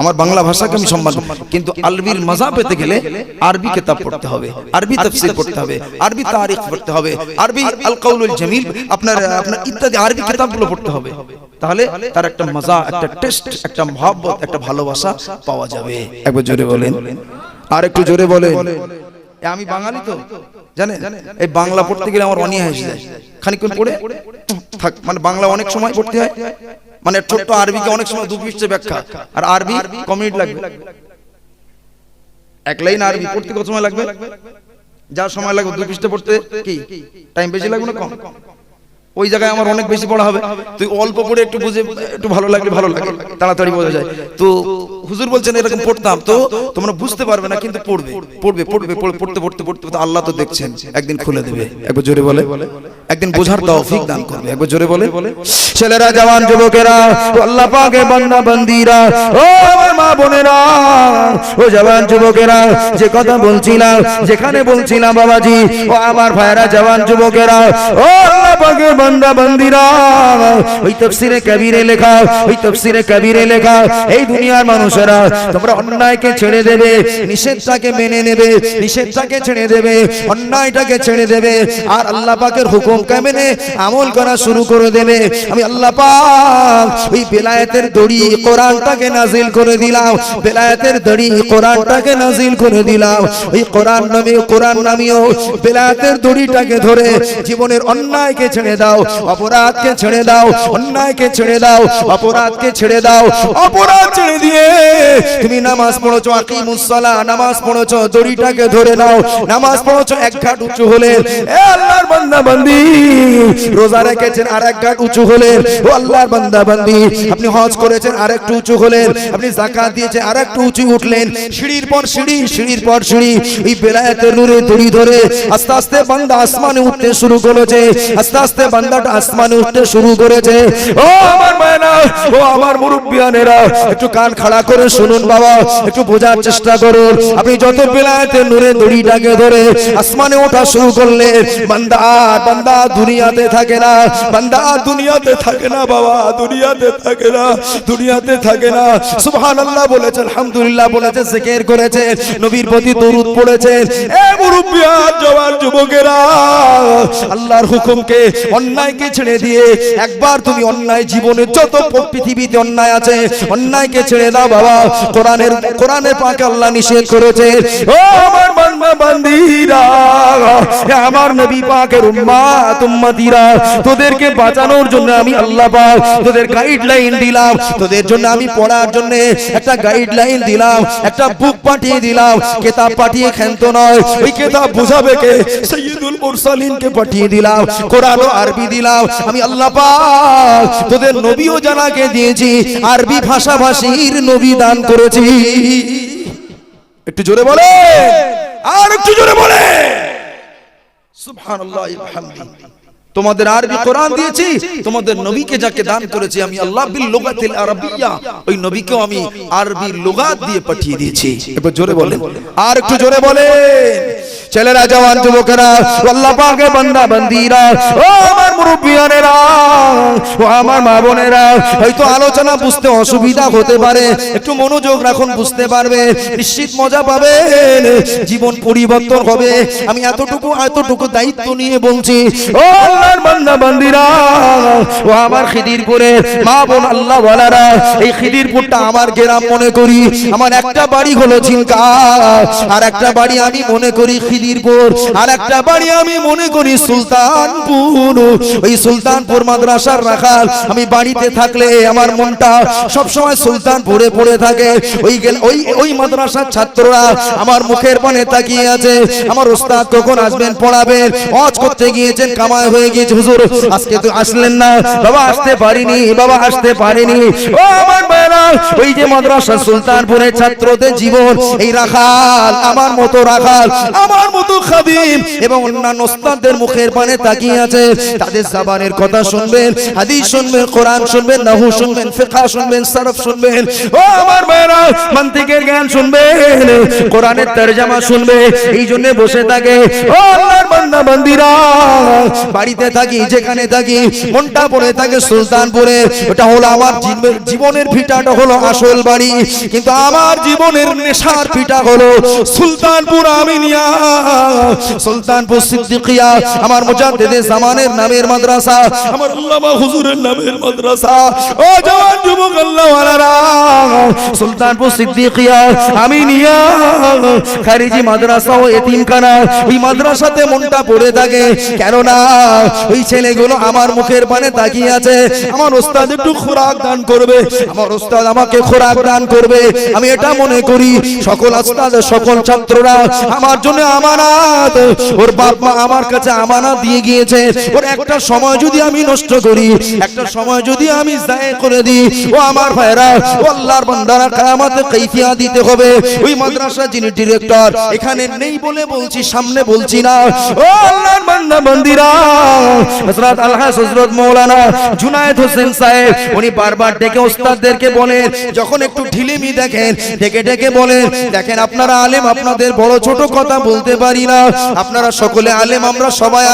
আমার বাংলা ভাষাকে আমি সম্মান করি, কিন্তু আরবির মজা পেতে গেলে আরবি কিতাব পড়তে হবে, আরবি তাফসীর পড়তে হবে, আরবি তারিখ পড়তে হবে, আরবি আল কাউলুল জামিল আপনার ইত্যাদি আরবি কিতাবগুলো পড়তে হবে, তাহলে তার একটা মজা, একটা টেস্ট, একটা মহব্বত, একটা ভালোবাসা পাওয়া যাবে। একবার জোরে বলেন, আর একটু জোরে বলেন। আমি বাঙালি তো জানেন, এই বাংলা পড়তে গেলে আমার অনিয়া এসে যায়, খানিকক্ষণ পড়ে থাক, মানে বাংলা অনেক সময় পড়তে হয়, মানে ছোট্ট আরবিকে অনেক সময় 2 পৃষ্ঠা ব্যাখ্যা, আর আরবি কমিট লাগবে, এক লাইন আরবি পড়তে কত সময় লাগবে, যা সময় লাগবে 2 পৃষ্ঠা পড়তে কি টাইম বেশি লাগবে না কম? ওই জায়গায় আমার অনেক বেশি পড়া হবে, তুই অল্প পড়ে একটু বুঝে একটু ভালো লাগলে ভালো লাগে, তাড়াতাড়ি বোঝা যায়। তো হুজুর বলছেন এরকম পড়তাম, তো তোমরা বুঝতে পারবে না, কিন্তু পড়বে পড়বে পড়বে পড়তে পড়তে পড়তে আল্লাহ তো দেখছেন, একদিন খুলে দেবে। একবার জোরে বলে, একদিন বোঝার তৌফিক দান করবে। একবার জোরে বলে। ছেলেরা, জওয়ান যুবকেরা, আল্লাহ পাকের বান্দা বান্দীরা, ও আমার মা বোনেরা, ও জওয়ান যুবকেরা, যে কথা বলছিলাম, যেখানে বলছিলাম বাবাজি, ও আমার ভাইরা জওয়ান যুবকেরা, ও আল্লাহ পাকের বান্দা বান্দীরা, ওই তাফসীরে কবিরে লেখা, ওই তাফসীরে কবিরে লেখা, এই দুনিয়ার মানুষেরা তোমরা অন্যায়কে ছেড়ে দেবে, নিষেধটাকে মেনে নেবে, নিষেধটাকে ছেড়ে দেবে, অন্যায়টাকে ছেড়ে দেবে, আর আল্লাহ পাকের হুকুমকে মেনে আমল করা শুরু করে দেবে। আমি আল্লাহ পাক ওই বেলায়েতের দড়ি কোরআনটাকে নাজিল করে দিলাম, বেলায়েতের দড়ি কোরআনটাকে নাজিল করে দিলাম। ওই কোরআন নামীয় বেলায়েতের দড়িটাকে ধরে জীবনের অন্যায়কে ছেড়ে দাও, অপরাধকে ছেড়ে দাও, অন্যায়কে ছেড়ে দাও, অপরাধকে ছেড়ে দাও। অপরাধ ছেড়ে দিয়ে তুমি নামাজ পড়েছো, আকিমুস সালাহ, নামাজ পড়েছো, দড়িটাকে ধরে নাও, নামাজ পড়েছো, এক ঘাট উঁচু হলেন, এ আল্লাহর বান্দা বান্দি, রোজা রেখেছেন আর এক ঘাট উঁচু হলেন, ও আল্লাহর বান্দা বান্দি, আপনি হজ করেছেন আর একটু উঁচু হলেন, আপনি যাকাত দিয়েছেন আর একটু উঁচু উঠলেন, সিঁড়ির পর সিঁড়ি, সিঁড়ির পর সিঁড়ি, এই বেলায়েতের নূরে দড়ি ধরে আস্তে আস্তে বান্দা আসমানে উঠতে শুরু করেছে, আস্তে আস্তে বান্দাটা আসমানে উঠতে শুরু করেছে। ও আমার মায়েরা, ও আমার মুরব্বিয়ানেরা, একটু কান খাড়া করে শুনুন বাবা, একটু বোঝার চেষ্টা করুন। আপনি যত বেলায়েতের নূরে দড়িটাকে ধরে আসমানে ওঠা শুরু করলে, বান্দা বান্দা দুনিয়াতে থাকে না, বান্দা দুনিয়াতে থাকে না বাবা, দুনিয়াতে থাকে না, দুনিয়াতে থাকে না। সুবহানাল্লাহ বলেছেন, আলহামদুলিল্লাহ বলেছেন, জিকির করেছেন, নবীর প্রতি দরুদ পড়েছেন। এ মুরব্বিয়ান, জওয়ান যুবকেরা, আল্লাহর হুকুমকে, অন্যায়কে ছেড়ে দিয়ে একবার তুমি অন্যায়, জীবনে যত পৃথিবীতে অন্যায় আছে অন্যায়কে ছেড়ে দাও বাবা। বাবা কোরআনে পাকে আল্লাহ নিষেধ করেছে ও আমার বান্দা বান্দীরা আমার নবী পাকের উম্মত উম্মতিরা তোদেরকে বাঁচানোর জন্য আমি আল্লাহ পাক তোদের গাইডলাইন দিলাম তোদের জন্য আমি পড়ার জন্য একটা গাইডলাইন দিলাম একটা বুক পাঠিয়ে দিলাম কিতাব পাঠিয়ে ক্ষান্ত নয় ওই কিতাব বুঝাবে কে সাইয়্যিদুল মুরসালিনকে পাঠিয়ে দিলাম কোরআন ও আরবি দিলাম আমি আল্লাহ পাক তোদের নবীও জানাকে দিয়েছি আরবি ভাষাভাষীর নবী দান করেছি একটু জোরে বলে আর একটু জোরে বলে সুবহানাল্লাহ ওয়া বিহামদিহি তোমাদের আরবি কোরআন দিয়েছি তোমাদের নবীকে যাকে দান করেছি আমি আল্লাহ বিল লুগাতিল আরাবিয়্যা ওই নবীকেও আমি আরবি লুগাত দিয়ে পাঠিয়ে দিয়েছি এবার জোরে বলেন আর একটু জোরে বলেন ছেলেরা জওয়ান যুবকেরা আল্লাহ পাকের বান্দা বান্দীরা ও আমার মুরব্বিয়ানেরা ও আমার মা বোনেরা হয়তো আলোচনা বুঝতে অসুবিধা হতে পারে একটু মনোযোগ রাখুন বুঝতে পারবে নিশ্চিত মজা পাবেন জীবন পরিবর্তন হবে আমি এতটুকু দায়িত্ব নিয়ে বলছি ও আল্লাহর বান্দা বান্দীরা ও আমার খিদিরপুরের মা বোন আল্লাহ ওয়ালারা এই খিদিরপুরটা আমার গ্রাম মনে করি আমার একটা বাড়ি হলো ঝিনকা আর একটা বাড়ি আমি মনে করি খিদিরপুর আর একটা বাড়ি আমি মনে করি সুলতানপুর ওই সুলতানপুর মাদ্রাসার রাখাল আমি বাড়িতে থাকলে আমার মনটা সব সময় সুলতানপুরে পড়ে থাকে ওই মাদ্রাসার ছাত্ররা আমার মুখের পানে তাকিয়ে আছে আমার ওস্তাদ কখন আসবেন পড়াবেন ওয়াজ করতে গিয়েছেন কামাই হয়ে গিয়েছে হুজুর আজকে তো আসলেন না বাবা আসতে পারিনি ও আমার ভাইরা ওই যে মাদ্রাসা সুলতানপুরের ছাত্রদের জীবন এই রাখাল আমার মতো খাদিম এবং অন্যান্য ওস্তাদদের মুখের পানে তাকিয়ে আছে তাদের জবানের কথা শুনবেন হাদিস শুনবেন কোরআন শুনবেন নাহু শুনবেন ফিকহ শুনবেন সরফ শুনবেন ও আমার ভাইরা মানতিকের জ্ঞান শুনবেন কোরআনের তরজমা শুনবে এই জন্য বসে থাকে ও আল্লাহর বান্দা বান্দীরা বাড়িতে থাকি যেখানে থাকি মনটা পড়ে থাকে সুলতানপুরে ওটা হলো আমার জীবনের ভিটাটা হলো আসল বাড়ি কিন্তু আমার জীবনের নেশার ভিটা হলো সুলতানপুর আমিনিয়া সুলতানপুর সিদ্দিকিয়া আমার মুজাদ্দিদে জামানের নামের মাদ্রাসা আমার আল্লামা হুজুরের নামের মাদ্রাসা ও জওয়ান যুবক আল্লাহ ওয়ালারা সুলতানপুর সিদ্দিকিয়া আমিনিয়া খারিজি মাদ্রাসা ও এতিমখানা ওই মাদ্রাসাতে মনটা পড়ে থাকে কেন না ওই ছেলেগুলো আমার মুখের পানে তাকিয়ে আছে আমার ওস্তাদ একটু খোরাক দান করবে আমার ওস্তাদ আমাকে খোরাক দান করবে আমি এটা মনে করি সকল ওস্তাদ সকল ছাত্ররা আমার জন্য আমানত ওর বাপ মা আমার কাছে আমানত দিয়ে গিয়েছে ওর একটা সময় যদি আমি নষ্ট করি একটা সময় যদি আমি জায়েজ করে দিই ও আমার ভাইরা ও আল্লাহর বান্দারা কিয়ামতে কাইফিয়া দিতে হবে ওই মাদ্রাসা যিনি ডিরেক্টর এখানে নেই বলে বলছি সামনে বলছি না ও আল্লাহর বান্দা বান্দীরা হযরত আলহাজ হযরত মাওলানা জুনায়েদ হোসেন সাহেব উনি বারবার ডেকে ওস্তাদদেরকে বলেন যখন একটু ঢিলেমি দেখেন ডেকে বলেন দেখেন আপনারা আলেম আপনাদের বড় ছোট কথা বলতে পারি না আপনারা সকলে আলেম আমরা সবাই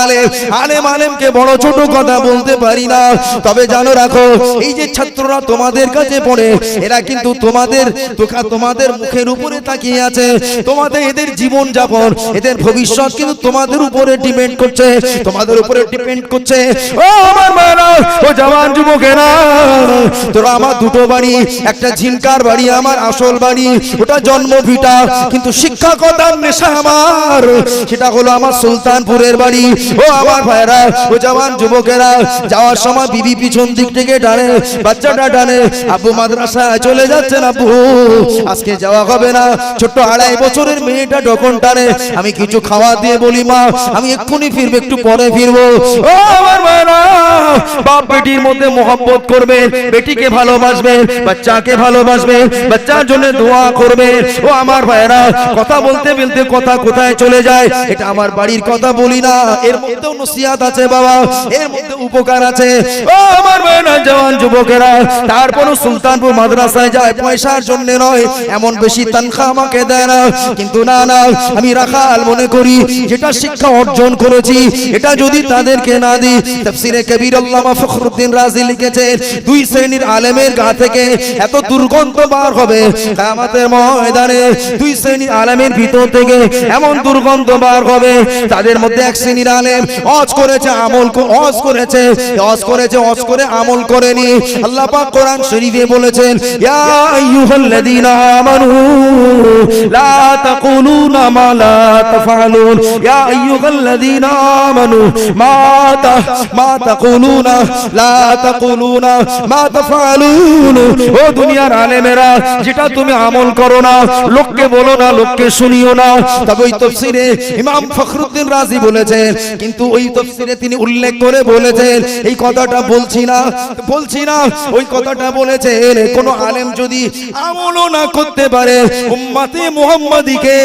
আলেমকে বড় ছোট কথা বলতে পারি না তবে জানো রাখো এই যে ছাত্ররা তোমাদের কাছে পড়ে এরা কিন্তু তোমাদের মুখের উপরে তাকিয়ে আছে তোমাদের এদের জীবন যাপন এদের ভবিষ্যৎ কিন্তু তোমাদের উপরে ডিপেন্ড করছে ও আমার মারা ও জওয়ান যুবকেরা তোরা আমার দুটো বাড়ি একটা ঝিনকার বাড়ি আমার আসল বাড়ি ওটা জন্ম ভিটা কিন্তু শিক্ষকতার নেশা আমার সেটা হলো আমার সুলতানপুরের বাড়ি ও আমার ভাইরা ও জওয়ান যুবকেরা যাওয়ার সময় বিবি পিছন দিক থেকে টানে বাচ্চাটা টানে আব্বু মাদ্রাসায় চলে যাচ্ছেন আব্বু আজকে যাওয়া হবে না ছোট্ট 2.5 বছরের মেয়েটা যখন টানে আমি কিছু খাওয়া দিয়ে বলি মা আমি এক্ষুনি ফিরবো একটু পরে ফিরবো ও আমার ভাইরা বাপ বেটির মধ্যে মোহাব্বত করবেন বেটিকে ভালোবাসবেন বাচ্চাকে ভালোবাসবেন বাচ্চার জন্য দোয়া করবেন ও আমার ভাইরা কথা বলতে বলতে কথা কোথায় চলে যায় এটা আমার বাড়ির কথা বলি না এর মধ্যেও নসিহত আছে বাবা এর মধ্যে উপকার আছে ও আমার ভাইরা জওয়ান যুবকেরা তারপরও সুলতানপুর মাদ্রাসায় যায় পয়সার জন্য নয় এমন বেশি তনখা আমাকে দেয় না কিন্তু না আমি রাখাল মনে করি যেটা শিক্ষা অর্জন করেছি এটা যদি তাদেরকে না দিই তাফসীরে কবির আল্লামা ফখরুদ্দিন রাজি লিখেছেন 2 শ্রেণীর আলেমের গা থেকে এত দুর্গন্ধ বার হবে কিয়ামতের ময়দানে 2 শ্রেণীর আলেমের ভিতর থেকে এমন দুর্গন্ধ বার হবে তাদের মধ্যে এক শ্রেণীর আলেম ওয়াজ করেছে ওয়াজ করে আমল করেনি আল্লাহ পাক কোরআন শরীফে বলেছেন ইয়া আইয়ুহাল্লাযীনা আমানু লা তাকুলুনা মা লা তাফআলুন ইয়া আইয়ুহাল্লাযীনা আমানু মা তাকুলুনা লা তাকুলুনা মা তাফআলুন। ও দুনিয়ার আলেমেরা, যেটা তুমি আমল করো না, লোককে বলো না, লোককে শুনিও না। তবে ওই তাফসীরে ইমাম ফখরুদ্দিন রাজি বলেছেন, কিন্তু ওই তাফসীরে তিনি উল্লেখ করে বলেছেন, এই কথাটা বলছি না, ওই কথাটা বলেছেন কোন আলেম যদি আমলও না করতে পারে, উম্মতে মুহাম্মাদিকে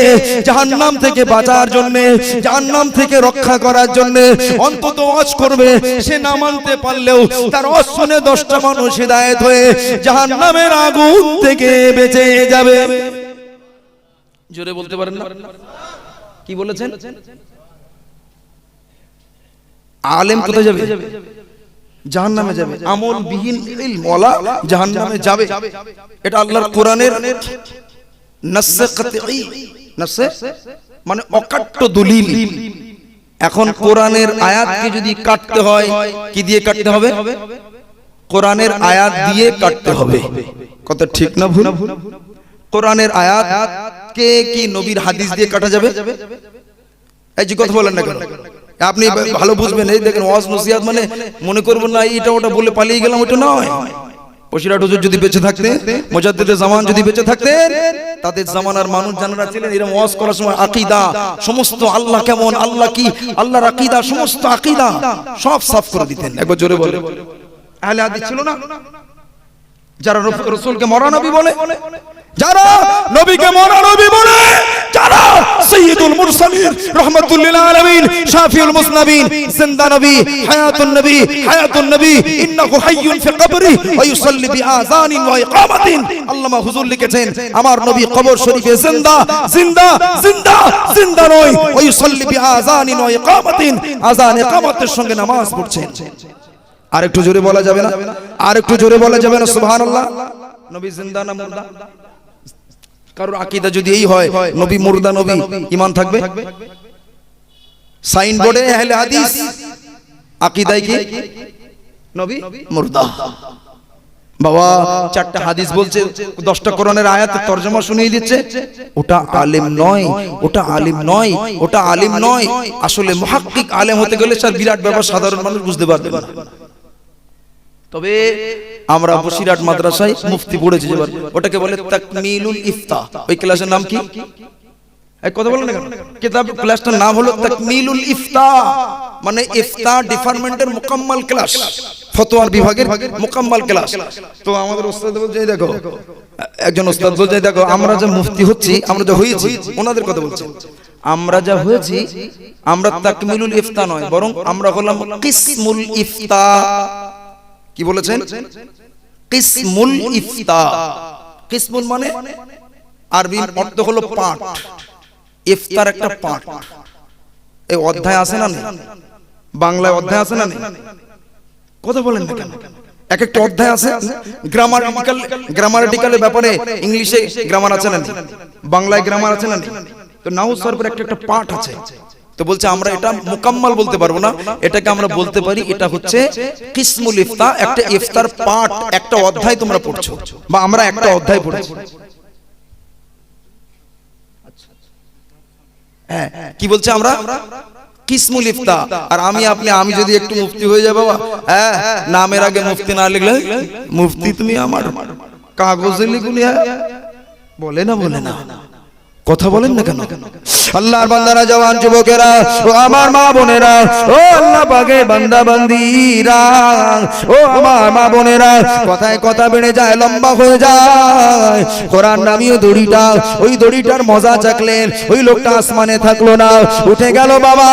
জাহান্নাম থেকে বাঁচার জন্য, জাহান্নাম থেকে রক্ষা করার জন্য অন্তত ওয়াজ করবে, সে না মানতে পারলেও তার ওয়াজ শুনে 10টা মানুষ হিদায়াত হয়ে জাহান্নামের আগুন থেকে বেঁচে যাবে। জোরে বলতে পারেন না? কি বলেছেন? আলেম কোথায় যাবে? জাহান্নামে যাবে। আমল বিহীন ইলমওয়ালা জাহান্নামে যাবে। এটা আল্লাহর কোরআনের নাসসে কাতঈ, নাসসে মানে অকাট্য দলিল। এখন কোরআনের আয়াতকে যদি কাটতে হয়, কি দিয়ে কাটতে হবে? কোরআনের আয়াত দিয়ে কাটতে হবে। কথা ঠিক না ভুল? কোরআনের আয়াত কে কি নবীর হাদিস দিয়ে কাটা যাবে? এই যে কথা বলেন না কেন? আপনি ভালো বুঝবেন। এই দেখেন ওয়াজ নসিহত মানে মনে করবেন না এটা ওটা বলে পালিয়ে গেলাম, ওটা নয়। বশিরহাট হুজুর যদি বেঁচে থাকতেন, মুজাদ্দিদে জামান যদি বেঁচে থাকতেন, তাদের জামানার মানুষ জানারা ছিলেন এরকম ওয়াজ করার সময় আকীদা সমস্ত, আল্লাহ কেমন, আল্লাহ কি, আল্লাহর আকীদা সমস্ত আকীদা সব সাফ করে দিতেন। একবার জোরে বলে। আহলে হাদিস ছিল না যারা রাসূলকে মরা নবী বলে, যারা নবীকে মরা নবী বলে, যারা সাইয়্যিদুল মুরসালিন রাহমাতুল লিল আলামিন শাফিউল মুসনাবিন জিন্দা নবী হায়াতুন নবী ইন্নাহু হাইয়ুন ফি কবরি ওয়া ইউসাল্লি বিআযানিন ওয়া ইকামাতিন। আল্লামা হুজুর লিখেছেন আমার নবী কবর শরীফে জিন্দা নয়, ওয়া ইউসাল্লি বিআযানিন ওয়া ইকামাতিন, আযান ইকামতের সঙ্গে নামাজ পড়ছেন। আর একটু জোরে বলা যাবে না? আর একটু জোরে বলা যাবে না সুবহানাল্লাহ? নবী জিন্দা না মুর্দা? কারোর আকীদা যদি এই হয় নবী মুর্দা, নবী ঈমান থাকবে? সাইনবোর্ডে আহলে হাদিস আকীদায় কি নবী মুর্দা। বাবা 4টা হাদিস বলছে, 10টা কোরআনের আয়াতের তরজমা শুনিয়ে দিচ্ছে, ওটা আলেম নয়, ওটা আলিম নয়, ওটা আলিম নয়। আসলে মুহাক্কিক আলেম হতে গেলে স্যার বিরাট ব্যাপার, সাধারণ মানুষ বুঝতে পারবে না। তবে আমরা বসিরহাট মাদ্রাসায় মুফতি পড়েছি, যেবার ওটাকে বলে তাকমিলুল ইফতা। ওই ক্লাসের নাম কি? এক কথা বলেন না কেন? কিতাব ক্লাসটার নাম হলো তাকমিলুল ইফতা, মানে ইফতা ডিপার্টমেন্টের মুকাম্মাল ক্লাস, ফতোয়ার বিভাগের মুকাম্মাল ক্লাস। তো আমাদের ওস্তাদ বলছে দেখো, একজন ওস্তাদ বলছে দেখো আমরা যে মুফতি হচ্ছি, আমরা যে হয়েছি, ওনাদের কথা বলছে, আমরা যা হয়েছি আমরা তাকমিলুল ইফতা নয়, বরং আমরা হলাম কিসমুল ইফতা। কি বলেছেন? কিসমুল ইফতা। কিসমুল মানে আরবি অর্থ হলো পাঠ, ইফতার একটা পাঠ। এই অধ্যায় আছে না? বাংলায় অধ্যায় আছে না? কথা বলেন না কেন? এক একটা অধ্যায় আছে। গ্রামাটিক্যালের ব্যাপারে ইংলিশে গ্রামার আছে না? বাংলায় গ্রামার আছে না? তো নাহু সরফের একটা পাঠ আছে। তো বলছে আমরা এটা মুকাম্মাল বলতে পারবো না, এটাকে আমরা বলতে পারি এটা হচ্ছে কিসমুল ইফতা, একটা ইফতার পাঠ, একটা অধ্যায় তোমরা পড়ছো বা আমরা একটা অধ্যায় পড়েছি। হ্যাঁ, কি বলছে? আমরা কিসমুল ইফতা। আর আমি যদি একটু মুফতি হয়ে যাবো, হ্যাঁ, নামের আগে মুফতি না লিখলে মুফতি তুমি আমার কাগজে লিখুনি, বলে না কথা বলেন না কেন? আল্লাহর বান্দারা, জওয়ান যুবকেরা, ও আমার মা বোনেরা, ও আল্লাহ পাকের বান্দা বান্দীরা, ও আমার মা বোনেরা, কথায় কথা বেড়ে যায়, লম্বা হয়ে যায়। কোরআন নামীয় দড়িটা, ওই দড়িটার মজা চাকলেন। ওই লোকটা আসমানে থাকলো না, উঠে গেল বাবা,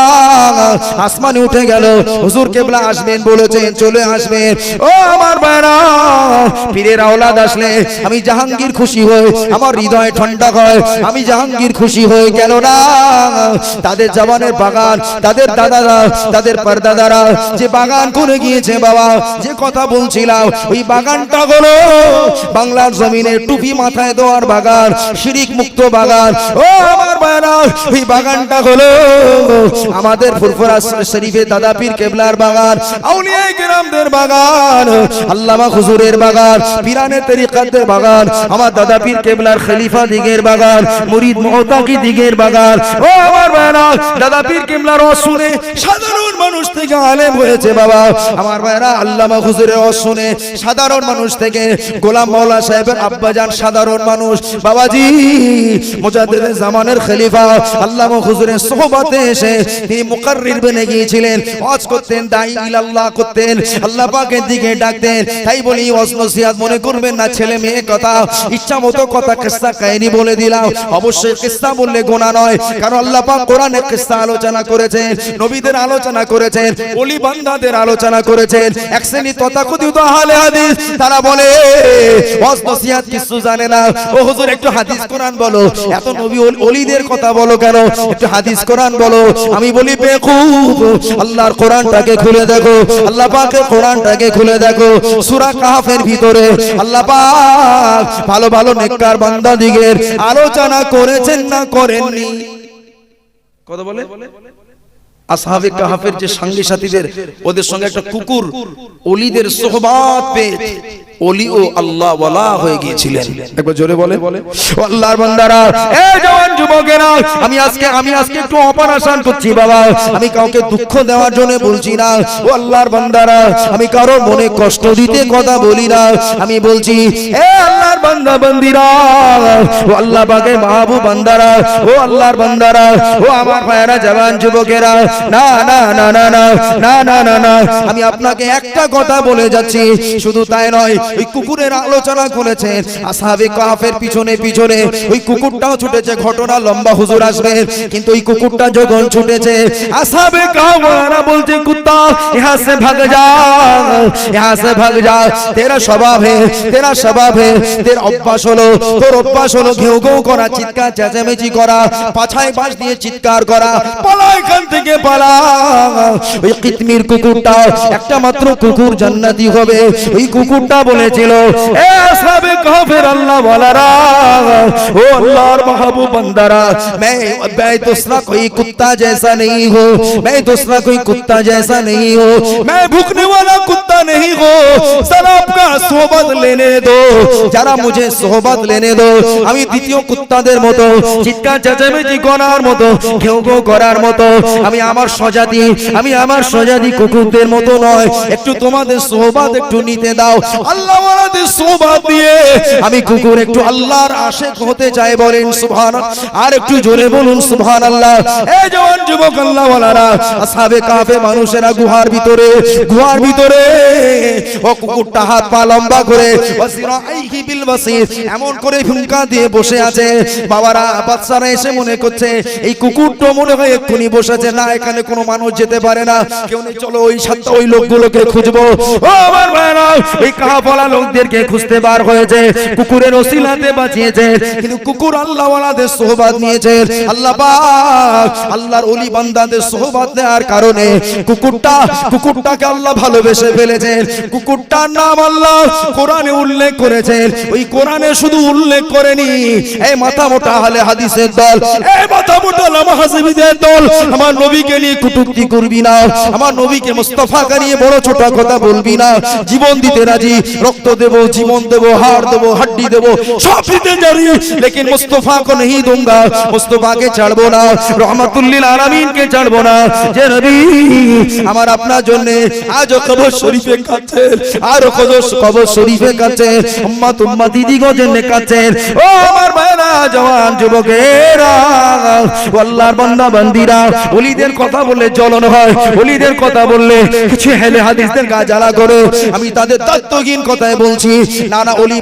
আসমানে উঠে গেল। হুজুর কেবলা আসবেন বলেছেন, চলে আসবেন। ও আমার ভাইরা, পীরের আওলাদ আসলে আমি জাহাঙ্গীর খুশি হই, আমার হৃদয় ঠান্ডা হয়। আমি জাহাঙ্গীর খুশি হয়ে গেল না। তাদের জওয়ানের বাগান, তাদের দাদারা, তাদের পরদাদারা যে বাগান করে গিয়েছে বাবা, যে কথা বলছিলাম, ওই বাগানটা হলো বাংলার জমিনে টুপি মাথায় দেওয়ার বাগান, শিরিক মুক্ত বাগান। ও আমার ভাইরা, ওই বাগানটা হলো আমাদের ফুরফুরা শরীফে দাদা পীর কেবলার বাগান, আউলিয়া কেরামদের বাগান, আল্লামা হুজুরের বাগান, পীরানে তরিকাতের বাগান, আমার দাদা পীর কেবলার খলিফা দিগের বাগান, মুরিদ মুতাকি দিগের বাগান। ও আমার ভাইরা, দাদা পীর কেবলার শুনে সাধারণ মানুষ থেকে আলেম হয়েছে বাবা। আমার ভাইরা, আল্লামা হুজুরের শুনে সাধারণ মানুষ থেকে গোলাম মাওলা সাহেবের আব্বাজান সাধারণ মানুষ। বাবাজি মুজাদ্দিদ জামানের খলিফা আল্লামা হুজুরের সোহবতে এসে তিনি মুকাররির বনে গিয়েছিলেন, ওয়াজ করতেন, দাঈ ইলাল্লাহ করতেন, আল্লাহ পাকের দিকে ডাকতেন। তাই বলি ওয়াজ নসিহত মনে করবেন না ছেলে মেয়ে কথা, ইচ্ছা মতো কথা কিস্সা কাহিনী বলে দিলাম। অবশ্যই কিস্সা বললে গোনা নয়, কারণ আল্লাহ পাক কোরআনে কিস্সা আলোচনা করেছেন, নবীদের আলোচনা করেছেন, ওলি বান্দাদের আলোচনা করেছেন। এক শ্রেণী তথাকথিত আহলে হাদিস তারা বলে ওয়াজ নসিহত কিছু জানে না। ও হুজুর একটু হাদিস কোরআন বলো, এত নবী ওলিদের কথা বলো কেন, একটু হাদিস কোরআন বলো। আমি বলি বেকুফ, আল্লাহর কোরআনটাকে খুলে দেখো, আল্লাহ পাকের কোরআনটাকে খুলে দেখো। সূরা কাহফের ভিতরে আল্লাহ পাক ভালো ভালো নেককার বান্দাদিগের আলোচনা করেছেন না করেননি? কথা বলে আসহাবে কাহফের যে সঙ্গী সাথীদের, ওদের সঙ্গে একটা কুকুর ওলিদের সোহবত পেয়ে ওলি ও আল্লাহ ওয়ালা হয়ে গিয়েছিলেন। একবার জোরে বলে ও আল্লাহর বান্দারা, এই জওয়ান যুবকেরা, আমি আজকে একটু অপারেশন করছি বাবা, আমি কাউকে দুঃখ দেওয়ার জন্য বলছি না। ও আল্লাহর বান্দারা, আমি কারোর মনে কষ্ট দিতে কথা বলি না, আমি বলছি এ আল্লাহর বান্দা বান্দিরা, ও আল্লাহ পাকের মাহবুব বান্দারা, ও আল্লাহর বান্দারা, ও আমার ভাইয়েরা জওয়ান যুবকেরা, না না না না না না না না না, আমি আপনাকে একটা কথা বলে যাচ্ছি। শুধু তাই নয়, ওই কুকুরের আলোচনা করেছেন আসহাবে কাহফের পিছনে পিছনে ওই কুকুরটাও ছুটেছে। ঘটনা লম্বা, হুজুর আসবেন, কিন্তু ওই কুকুরটা যখন ছুটেছে আসহাবে কাহফরা বলছে কুত্তা यहाँ से भाग जा, यहाँ से भाग जा, तेरा स्वभाव है, तेरा स्वभाव है, तेरा অভ্যাস হলো, তোর অভ্যাস হলো ঘেউ ঘেউ করা, চিৎকার চেঁচামেচি করা, পাছায় বাঁশ দিয়ে চিৎকার করা, পালা এখান থেকে পালা। ওই কিতমির কুকুরটা একটা মাত্র কুকুর জান্নাতি হবে। ওই কুকুরটা বলেছিল এ আসহাবে কাহফের আল্লাহ ওয়ালারা, ও আল্লাহর মাহবুব বান্দারা, मैं दूसरा कोई कुत्ता जैसा नहीं हूँ, मैं दूसरा कोई कुत्ता जैसा नहीं हूँ, मैं भूखने वाला कुत्ता नहीं हूँ, जरा आपका सोहबत लेने दो, जरा मुझे सोहबत लेने दो। আমি দ্বিতীয় কুত্তাদের মতো চিৎকার চেঁচামেচি করার মতো, ঘেউ ঘেউ করার মতো, আমি আমার সজাতি কুকুরদের মতো নয়। একটু তোমাদের সোহবত একটু নিতে দাও। আল্লাহ ওয়ালাদের সোহবত দিয়ে আমি কুকুর একটু আল্লাহর আশিক হতে চাই, বলেন সুবহানাল্লাহ। আর একটু জোরে বলুন সুবহানাল্লাহ। এই জওয়ান যুবক আল্লাহ ওয়ালারা, আসহাবে কাহফে মানুষেরা গুহার ভিতরে ও কুকুরটা হাত পা লম্বা করে ওয়াসিরাইহি বিল ওয়াসির এমন করে ভূমিকা দিয়ে বসে আছে। বাবারা বাচ্চারা এসে মনে করছে এই কুকুরটা মনে হয় এক্ষুনি বসেছে, না এখানে কোনো মানুষ যেতে পারে না, কেউ নেই, চলো ওই সাতটা ওই লোকগুলোকে খুঁজবো। ও আমার ভাইরা, এই কাহফলা লোকদেরকে খুঁজতে বার হয়েছে, কুকুরের ওসিলাতে বাঁচিয়েছে, কিন্তু কুকুর আল্লাহ ওয়ালাদের সোহবত নিয়েছে। আল্লাহ পাক আল্লাহর ওলি বান্দাদের সোহবত নেওয়ার কারণে কুকুরটাকে আল্লাহ ভালোবেসে ফেলেছেন। কুকুরটার নাম আল্লাহ কোরআনে উল্লেখ করেছেন। ওই কোরআনে শুধু উল্লেখ করেনি, এই মাথা মোটা আহলে হাদিসের দল, এই মাথা মোটা লামা হাসিবিদের দল, আমার নবীকে নিয়ে কটূক্তি করবি না, আমার নবীকে মুস্তাফাকে নিয়ে বড় ছোট কথা বলবি না। জীবন দিতে রাজি, রক্ত দেব, জীবন দেব, হাড় দেব, হাড্ডি দেব, সব দিতে জানি, লেকিন মুস্তাফা को नहीं दूंगा, मुस्तफा के ছাড়বো না, রহমাতুল লিল আলামিন কে ছাড়বো না। যে নবী আমার আপনার জন্য আজ কবর শরীফে কাঁদছেন, আর কবর শরীফে কাঁদছেন, উম্মতি দিগো জন্য কাঁদছেন। ও আমার ভাইরা জওয়ান যুবকেরা, আল্লাহর বান্দা বান্দিরা, ওলিদের কথা বললে জ্বলন হয়, ওলিদের কথা বললে কিছু হেলে হাদিসদের গা জ্বালা করে। আমি তাদের তত্ত্বহীন কথাই বলছি না, না ওলি